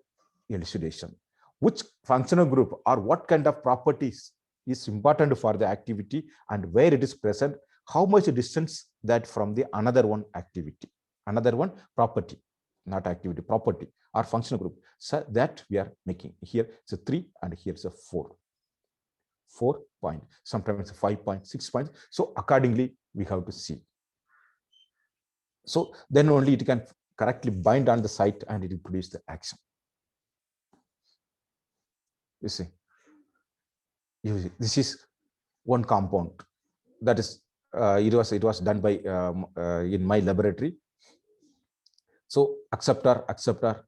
elucidation. Which functional group or what kind of properties is important for the activity and where it is present, how much distance that from the another one activity, another one property, not activity, property or functional group. So that we are making here. It's a 3 and here is a 4. 4 point, sometimes 5 point, 6 points. So accordingly, we have to see. So then only it can correctly bind on the site and it will produce the action. You see, this is one compound that is it was done by in my laboratory. So acceptor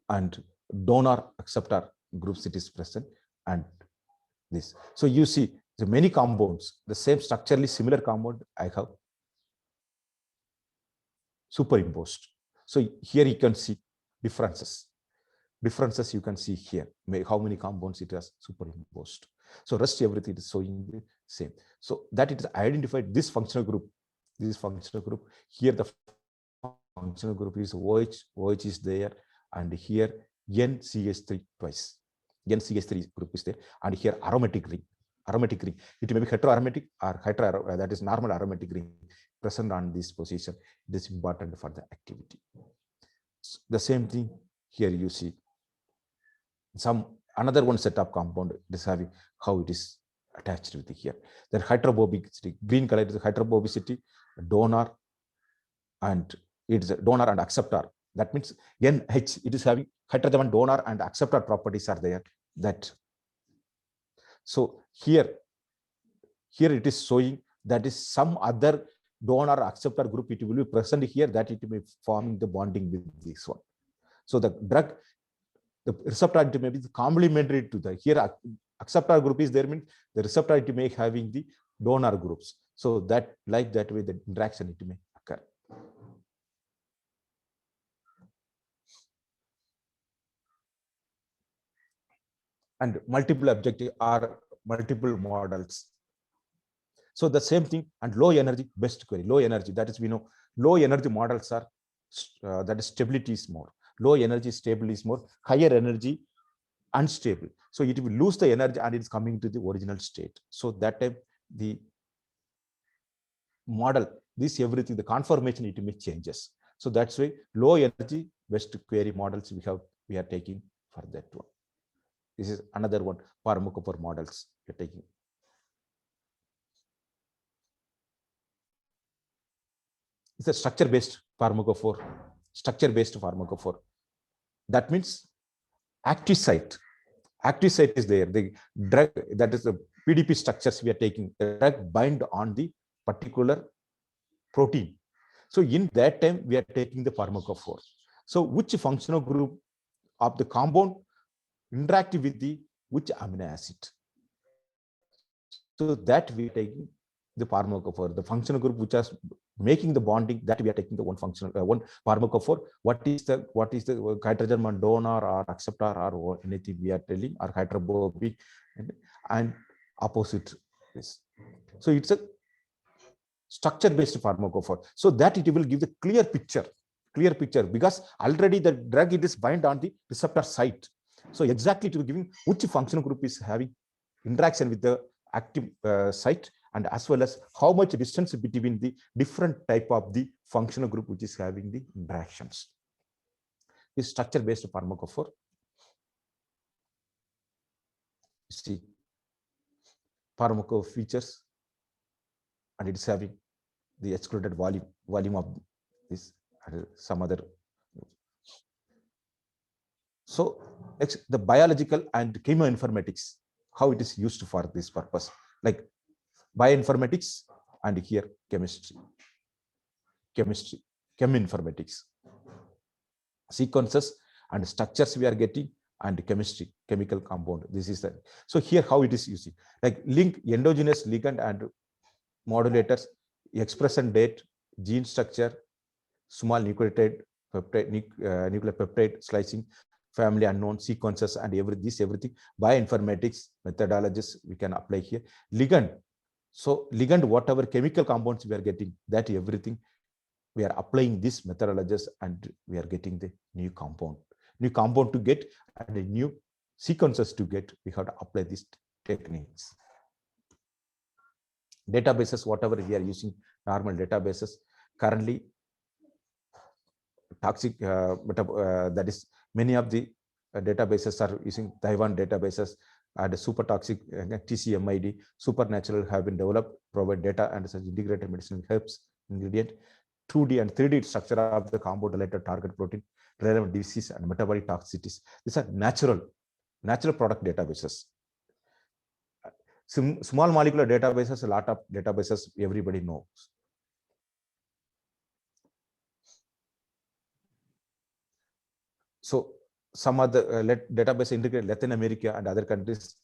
and donor acceptor groups it is present, and this. So you see the many compounds, the same structurally similar compound I have superimposed. So here you can see differences you can see here, how many compounds it has superimposed. So rest everything is showing the same. So that it is identified this functional group, here the functional group is OH is there, and here NCH3 twice. NCH3 group is there, and here aromatic ring. It may be heteroaromatic or that is normal aromatic ring present on this position. It is important for the activity. The same thing here you see. Another one set of compound is having how it is attached with here. Then hydrophobicity, green color is hydrophobicity, donor, and it's a donor and acceptor. That means NH, it is having hydrogen donor and acceptor properties are there. That so here it is showing that is some other donor acceptor group, it will be present here, that it may forming the bonding with this one. So the drug, the receptor may be complementary to the here acceptor group is there, means the receptor may having the donor groups. So that like that way the interaction it may occur. And multiple objective are multiple models. So the same thing, and low energy best query, low energy, that is we know low energy models are that is stability is more, low energy stable is more, higher energy unstable. So it will lose the energy and it's coming to the original state. So that time the model, this everything, the conformation it may changes. So that's why low energy best query models we are taking for that one. This is another one, Pharmacophore models we are taking. It's a structure-based pharmacophore. That means active site is there. The drug, that is the PDP structures we are taking. The drug bind on the particular protein. So in that time we are taking the pharmacophore. So which functional group of the compound interact with the which amino acid? So that we are taking the pharmacophore, the functional group which is making the bonding, that we are taking the one pharmacophore. What is the hydrogen donor or acceptor or anything we are telling, or hydrophobic and opposite this. So it's a structure-based pharmacophore. So that it will give the clear picture because already the drug it is bind on the receptor site. So exactly to giving which functional group is having interaction with the active site, and as well as how much distance between the different type of the functional group which is having the interactions. This structure-based pharmacophore. See pharmaco features, and it is having the excluded volume of this some other. So the biological and chemoinformatics, how it is used for this purpose, like bioinformatics and here chemistry, cheminformatics, sequences and structures we are getting, and chemistry, chemical compound. This is the, so here how it is using, like link endogenous ligand and modulators, expression date, gene structure, small nucleotide nuclear peptide slicing, family unknown sequences, and everything bioinformatics methodologies we can apply here. Ligand. So ligand, whatever chemical compounds we are getting, that everything we are applying these methodologies, and we are getting the new compound to get, and a new sequences to get. We have to apply these techniques. Databases, whatever we are using, normal databases, currently toxic, that is many of the databases are using Taiwan databases, and super toxic TCMID, supernatural have been developed, provide data and such integrated medicinal herbs ingredient, 2D and 3D structure of the compound related target protein, relevant disease and metabolic toxicities. These are natural product databases. Small molecular databases, a lot of databases everybody knows. So some of the database integrated Latin America and other countries.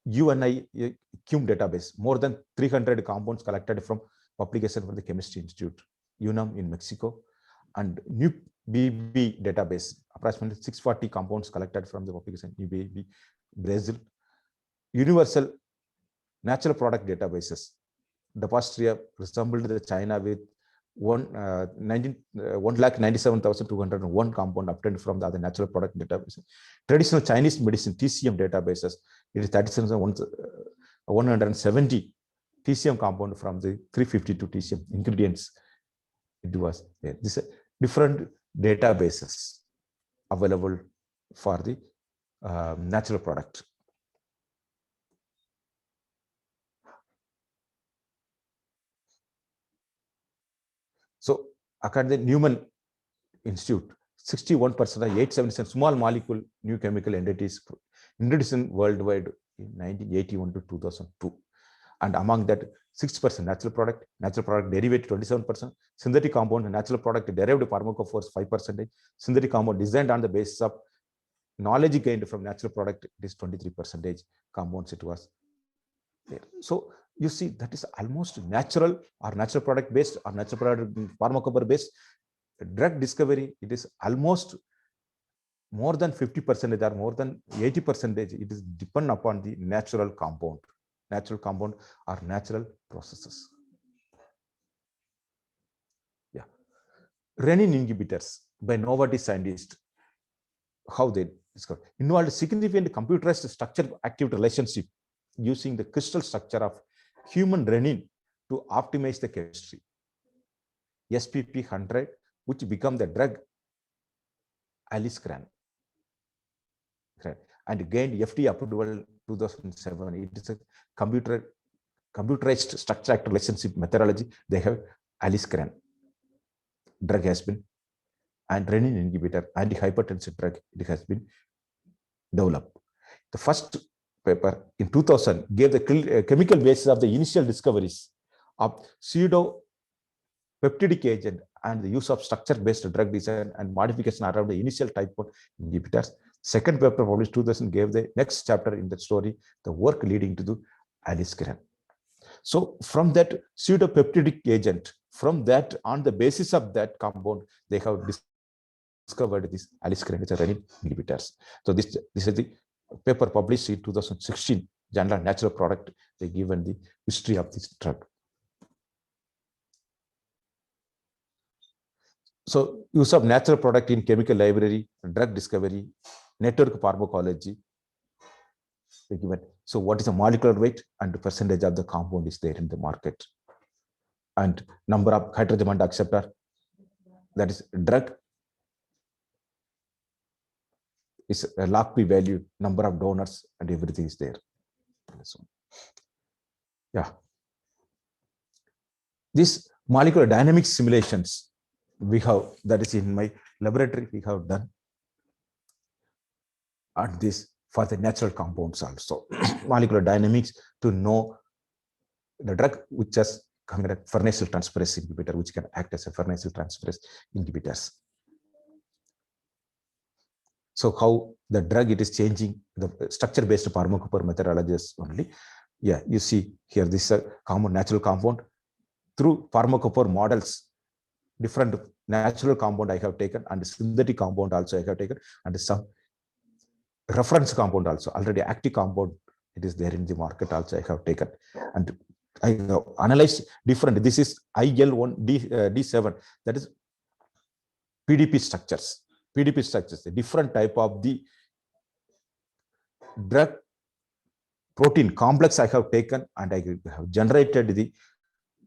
UNICUM database, more than 300 compounds collected from publication from the Chemistry Institute, UNAM in Mexico, and NUBB database, approximately 640 compounds collected from the publication, NUBB, Brazil. Universal natural product databases. Depository resembled the China with 1,97,201 compound obtained from the other natural product databases. Traditional Chinese medicine TCM databases, it is 37,170 TCM compound from the 352 TCM ingredients. It was there. These are different databases available for the natural product. So according to the Newman Institute, 61%, 877 small molecule new chemical entities introduced worldwide in 1981 to 2002. And among that, 6% natural product derivative 27%, synthetic compound and natural product derived pharmacophores 5%, synthetic compound designed on the basis of knowledge gained from natural product, it is 23% compounds it was there. So you see, that is almost natural or natural product based or natural product pharmacophore based. Drug discovery, it is almost more than 50% or more than 80%. It is depend upon the natural compound or natural processes. Yeah. Renin inhibitors by Novartis scientists, how they discovered, involved significant computerized structure active relationship using the crystal structure of human renin to optimize the chemistry. SPP 100, which become the drug Aliskiren, and gained FDA approval 2007. It is a computerized structure active relationship methodology. They have Aliskiren drug has been, and renin inhibitor, antihypertensive drug, it has been developed. The first paper in 2000 gave the chemical basis of the initial discoveries of pseudo peptidic agent and the use of structure-based drug design and modification around the initial type 1 inhibitors. Second paper published 2000 gave the next chapter in that story, the work leading to the Aliskiren. So from that pseudopeptidic agent, from that, on the basis of that compound, they have discovered this Aliskiren, which are renin inhibitors. So this is the paper published in 2016, Journal of Natural Product. They given the history of this drug. So use of natural product in chemical library, drug discovery, network pharmacology. They given. So what is the molecular weight and percentage of the compound is there in the market, and number of hydrogen bond acceptor, that is drug is a log P value, number of donors, and everything is there. So, yeah. This molecular dynamics simulations we have, that is in my laboratory, we have done. And this for the natural compounds also. Molecular dynamics to know the drug which has farnesyl transferase inhibitor, which can act as a farnesyl transferase inhibitors. So how the drug it is changing the structure-based pharmacophore methodologies only. Yeah, you see here this is a common natural compound through pharmacophore models. different natural compound I have taken, and synthetic compound also I have taken, and some reference compound also, already active compound, it is there in the market also I have taken. And I have analyzed different, this is IL-1D7, that is PDP structures. PDP structures, a different type of the drug protein complex I have taken, and I have generated the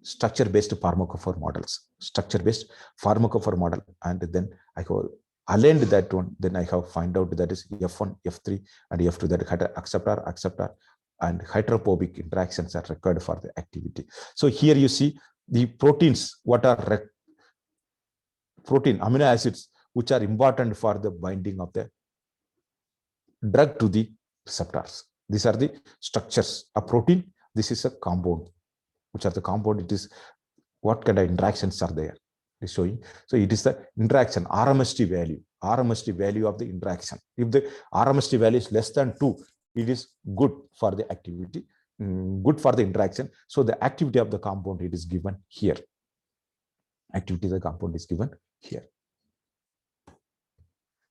structure-based pharmacophore models, structure-based pharmacophore model, and then I have aligned that one. Then I have find out that is F1, F3, and F2, that acceptor, and hydrophobic interactions are required for the activity. So here you see the proteins, what are protein amino acids which are important for the binding of the drug to the receptors. These are the structures. A protein, this is a compound. Which are the compound, it is what kind of interactions are there. It is showing. So it is the interaction, RMST value of the interaction. If the RMST value is less than 2, it is good for the activity, good for the interaction. So the activity of the compound, it is given here. Activity of the compound is given here.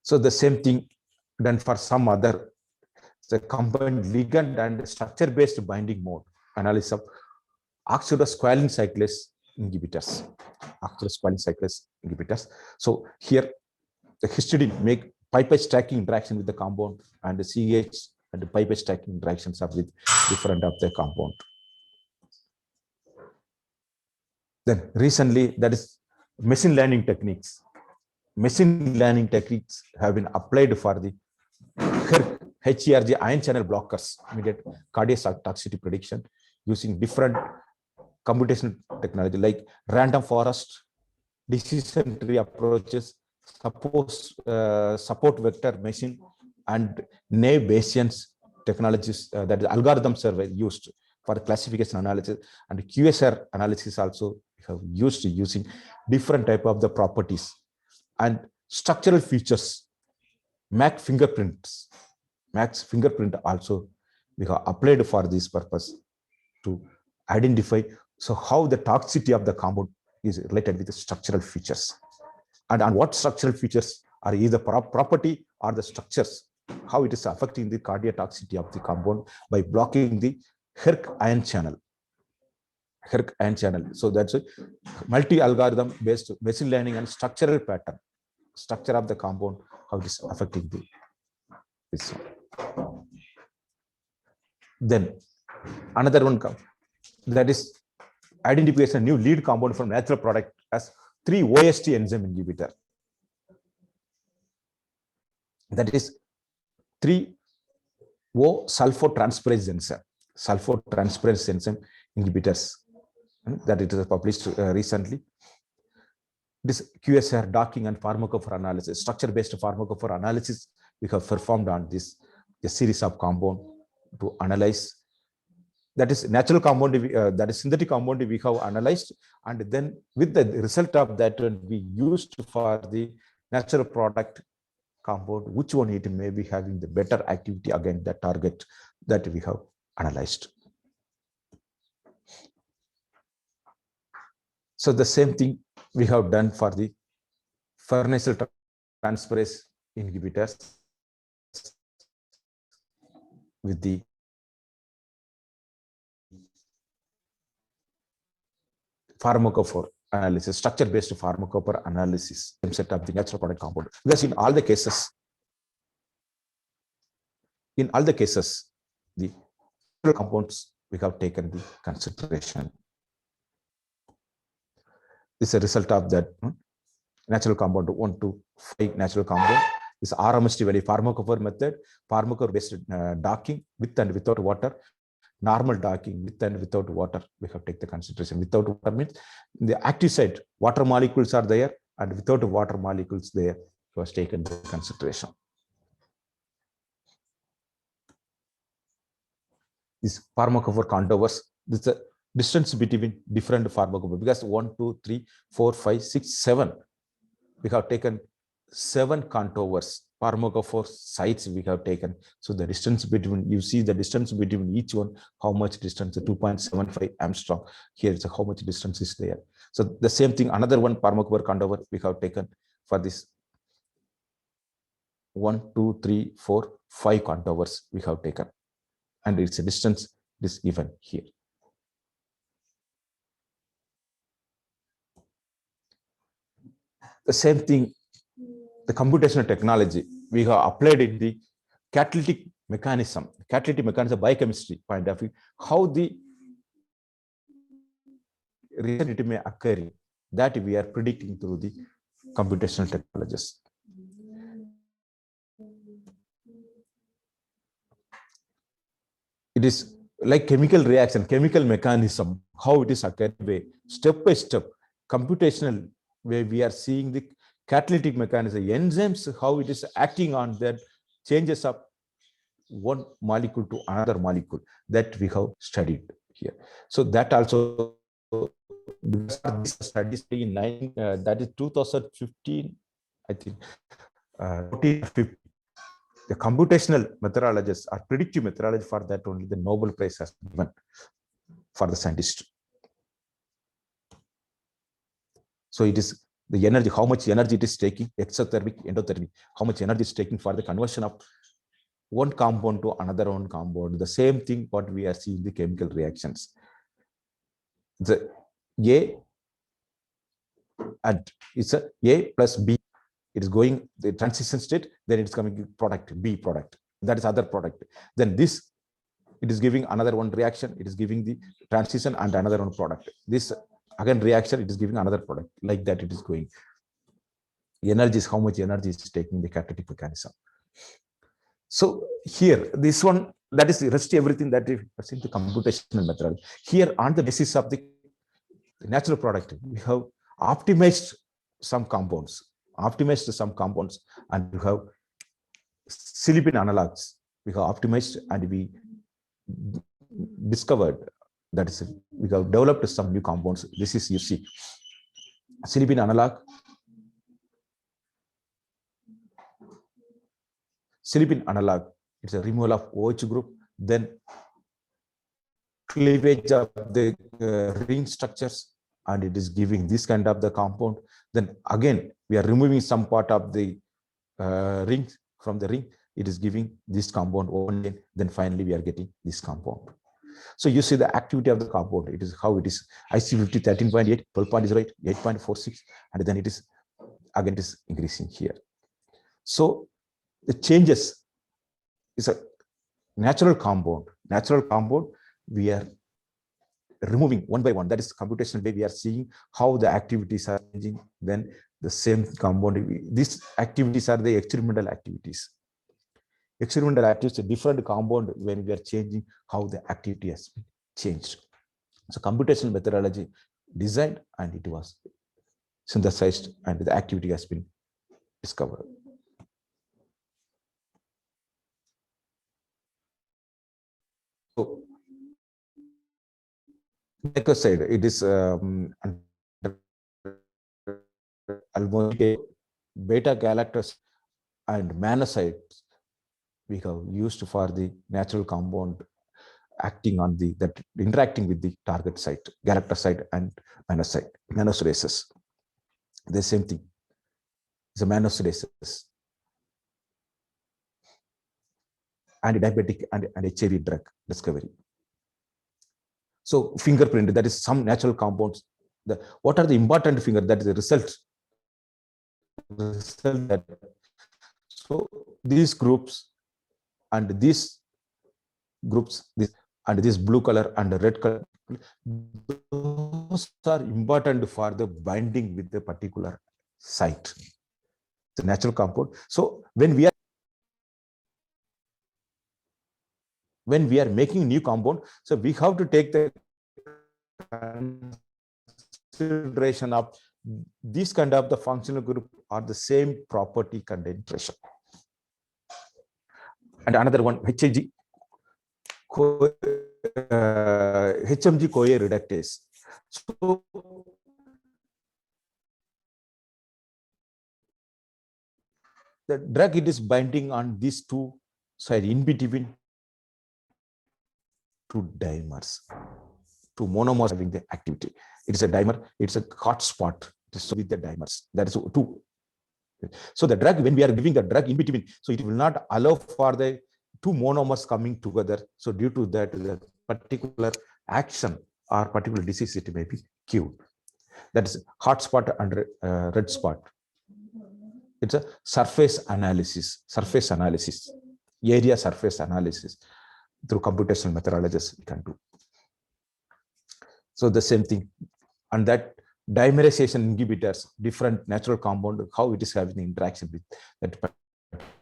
So the same thing done for some other, the combined ligand and structure-based binding mode analysis of oxidosqualene cyclase inhibitors. So here the histidine make pipette stacking interaction with the compound, and the CH and the pipette stacking interactions are with different of the compound. Then recently, that is machine learning techniques. Machine learning techniques have been applied for the HERG ion channel blockers, immediate cardiac toxicity prediction, using different computational technology like random forest, decision tree approaches, support vector machine, and naive Bayesian technologies, that is algorithms are used for classification analysis, and QSR analysis also have used using different type of the properties and structural features. Max fingerprint also we have applied for this purpose to identify so how the toxicity of the compound is related with the structural features, and what structural features are either property or the structures, how it is affecting the cardiac toxicity of the compound by blocking the HERG ion channel. So that's a multi-algorithm based machine learning and structural pattern, structure of the compound, how it is affecting this one. Then another one, that is identification of new lead compound from natural product as 3-OST enzyme inhibitor. That is 3-O-sulfotransferase enzyme inhibitors, that it is published recently. This QSR docking and pharmacophore analysis, structure-based pharmacophore analysis, we have performed on this a series of compound to analyze. That is natural compound, that is synthetic compound we have analyzed, and then with the result of that we used for the natural product compound, which one it may be having the better activity against the target that we have analyzed. So the same thing we have done for the farnesyl transferase inhibitors with the pharmacophore analysis, structure-based pharmacophore analysis, set of the natural product compound. Because in all the cases, the compounds we have taken the consideration. This is a result of that natural compound 1 to 5 natural compound. This RMST value pharmacophore method, pharmacophore-based docking with and without water, normal docking with and without water. We have taken the consideration. Without water means the active site, water molecules are there, and without water molecules there, was taken the consideration. This pharmacophore contours, this is a distance between different pharmacophore, because 1, 2, 3, 4, 5, 6, 7. We have taken 7 contovers, Pharmacophore sites we have taken. So the distance between, you see the distance between each one, how much distance, 2.75 Armstrong. Here is how much distance is there. So the same thing, another one Pharmacophore contover we have taken for this 1, 2, 3, 4, 5 contovers we have taken. And its a distance is given here. The same thing, the computational technology we have applied in the catalytic mechanism biochemistry point of view, how the reaction it may occur, that we are predicting through the computational technologies. It is like chemical reaction, chemical mechanism, how it is occurred way, step by step, computational, where we are seeing the catalytic mechanism, enzymes, how it is acting on that changes of one molecule to another molecule, that we have studied here. So that also, this studies in that is 2015, I think, 14, the computational methodologies or predictive methodology, for that only the Nobel Prize has been given for the scientist. So it is the energy, how much energy it is taking, exothermic, endothermic, how much energy is taking for the conversion of one compound to another one compound. The same thing what we are seeing the chemical reactions. The A, and it's a A plus B. It is going the transition state, then it's coming product, B product. That is other product. Then this, it is giving another one reaction. It is giving the transition and another one product. This again reaction, it is giving another product. Like that it is going. The energy is how much energy is taking the catalytic mechanism. So here, this one, that is the rest everything that is in the computational method. Here, on the basis of the natural product, we have optimized some compounds, and we have silicon analogs. We have optimized and we discovered, that is, we have developed some new compounds. This is, you see, silicon analog, it's a removal of OH group, then cleavage of the ring structures, and it is giving this kind of the compound. Then again, we are removing some part of the ring from the ring. It is giving this compound only. Then finally, we are getting this compound. So you see the activity of the compound. It is how it is IC50 13.8, 12.08, 8.46, and then it is again it is increasing here. So the changes is a natural compound. We are removing one by one. That is computational way we are seeing how the activities are changing. Then the same compound. These activities are the experimental activities. Experimental activities, a different compound when we are changing how the activity has been changed. So computational methodology designed and it was synthesized and the activity has been discovered. So glycoside, it is almost beta galactose and monocytes we have used for the natural compound acting on the, that interacting with the target site, galactoside and monosuraces. The same thing is a monosuraces and diabetic and HIV drug discovery. So fingerprint, that is some natural compounds. What are the important finger? That is the result. So these groups and these groups, this blue color and the red color, those are important for the binding with the particular site. The natural compound. So when we are making new compound, so we have to take the consideration of this kind of the functional group are the same property concentration. And another one, HMG CoA reductase. So the drug, it is binding on these two sides in between two dimers, two monomers having the activity. It is a dimer, it's a hot spot with the dimers. That is two. So the drug, when we are giving the drug in between, so it will not allow for the two monomers coming together. So due to that, the particular action or particular disease, it may be cured. That is hot spot and red spot. It's a surface analysis, area surface analysis through computational methodologies we can do. So the same thing, and that dimerization inhibitors, different natural compound, how it is having interaction with that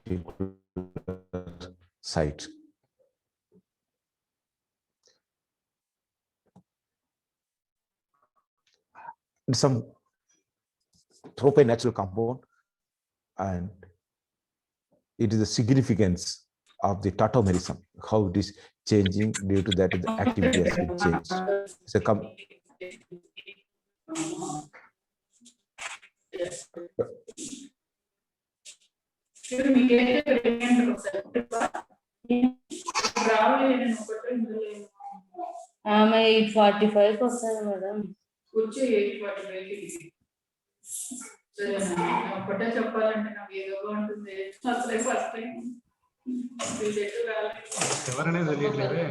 particular site. Some trope natural compound, and it is the significance of the tautomerism, how it is changing due to that the activity has been changed. It's a ఆమె 8:45 వస్తుంది madam. వచ్చే 8:45 ఒకటే చెప్పాలంటే నాకు ఏదోగా ఉంటుంది. అసలే first time ఎవరనే తెలియట్లేదే.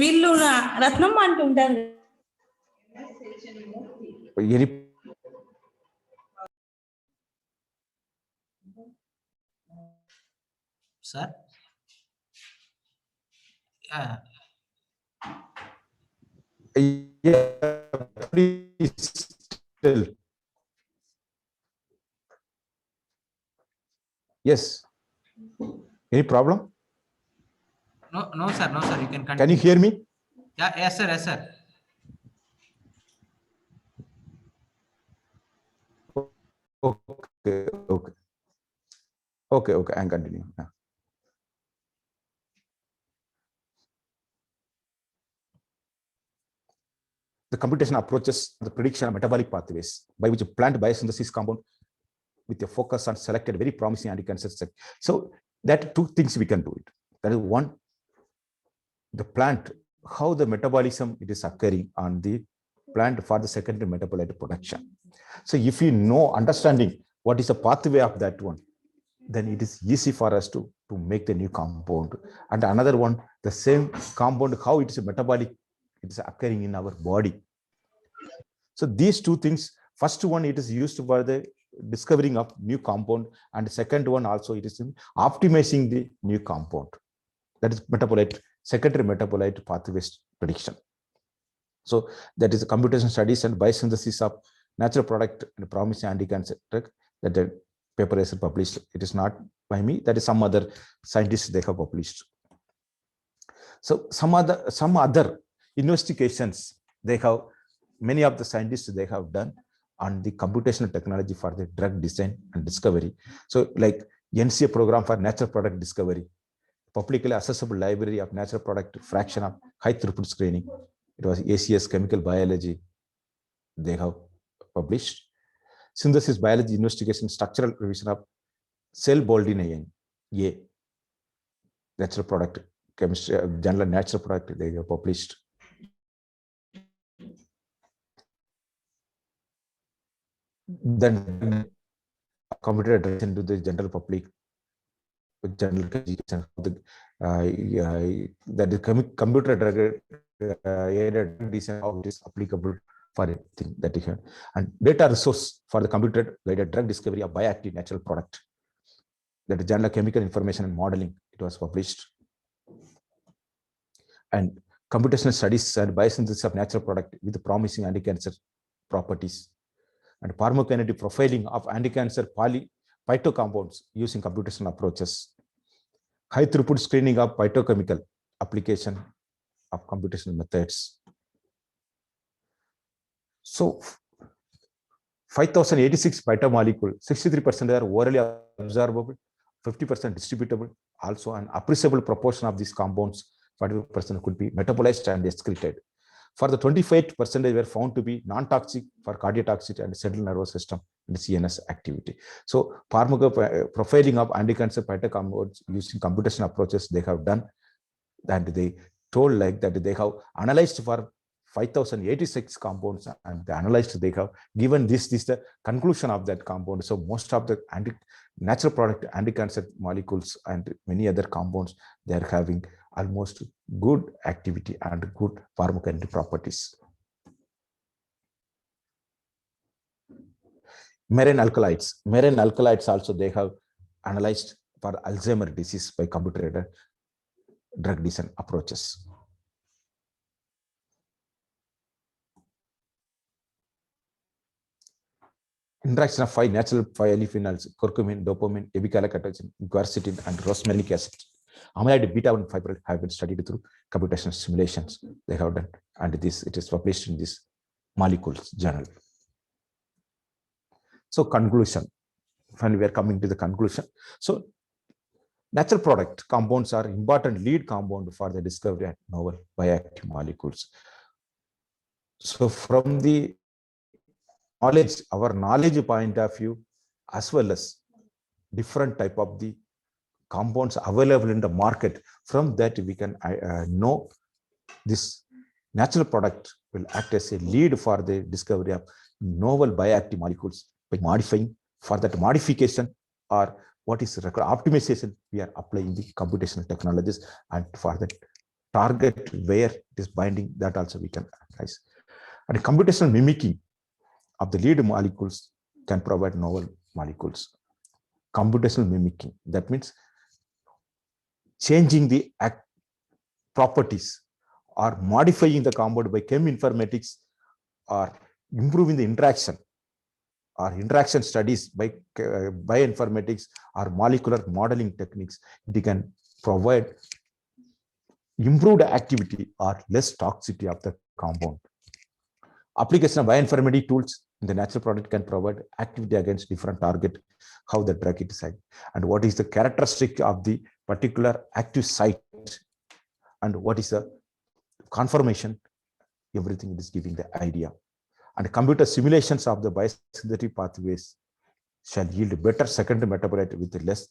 వీళ్ళు రత్నం అంటుంటారు. Sir please tell. Yes. Any problem? No sir, you can continue. Can you hear me? Yeah, yes sir. Okay, I'm continuing now. The computation approaches the prediction of metabolic pathways by which a plant biosynthesis compound with a focus on selected very promising anti-cancer cells. So that two things we can do it. That is one, the plant, how the metabolism it is occurring on the plant for the secondary metabolite production. So if you know, understanding what is the pathway of that one, then it is easy for us to make the new compound. And another one, the same compound, how it is a metabolic, it is occurring in our body. So these two things, first one, it is used for the discovering of new compound, and the second one also it is in optimizing the new compound. That is metabolite, secondary metabolite pathways prediction. So that is the computation studies and biosynthesis of natural product and promising anti-cancer drug, that the paper is published. It is not by me, that is some other scientists they have published. So some other investigations they have, many of the scientists they have done on the computational technology for the drug design and discovery. So like NCA program for natural product discovery, publicly accessible library of natural product fraction of high throughput screening. It was ACS chemical biology they have published. Synthesis biology investigation structural revision of cell boldenine A, natural product chemistry, general natural product they have published. Then computer addressing to the general public, general education, that is computer drug design, how it is applicable for anything that you have, and data resource for the computer guided drug discovery of bioactive natural product, that is general chemical information and modeling, it was published. And computational studies and biosynthesis of natural product with promising anti-cancer properties, and pharmacokinetic profiling of anti-cancer phytocompounds using computational approaches, high throughput screening of phytochemical application of computational methods. So 5,086 phytomolecule, 63% are orally absorbable, 50% distributable, also an appreciable proportion of these compounds, 40% could be metabolized and excreted. For the 25% were found to be non-toxic for cardiotoxicity and central nervous system and CNS activity. So profiling of anti-cancer compounds using computational approaches they have done, and they told like that they have analyzed for 5,086 compounds, and they analyzed, they have given this the conclusion of that compound. So most of the natural product anti-cancer molecules and many other compounds, they are having almost good activity and good pharmacokinetic properties. Marine alkalides also they have analyzed for Alzheimer's disease by computer-aided drug design approaches. Interaction of 5 natural polyphenols, curcumin, dopamine, epicalocatechin, quercetin, and rosmarinic acid. Amyloid beta 1 fibril have been studied through computational simulations they have done, and it is published in this Molecules journal. So conclusion, when we are coming to the conclusion, so natural product compounds are important lead compound for the discovery of novel bioactive molecules. So from the knowledge, our knowledge point of view, as well as different type of the compounds available in the market, from that we can know this natural product will act as a lead for the discovery of novel bioactive molecules by modifying. For that modification or what is required optimization, we are applying the computational technologies, and for the target where it is binding, that also we can analyze. And computational mimicking of the lead molecules can provide novel molecules. Computational mimicking, that means changing the properties or modifying the compound by cheminformatics, or improving the interaction or interaction studies by bioinformatics or molecular modeling techniques. It can provide improved activity or less toxicity of the compound. Application of bioinformatic tools in the natural product can provide activity against different target, how the drug is acting, and what is the characteristic of the particular active site, and what is the conformation. Everything is giving the idea. And computer simulations of the biosynthetic pathways shall yield better secondary metabolite with less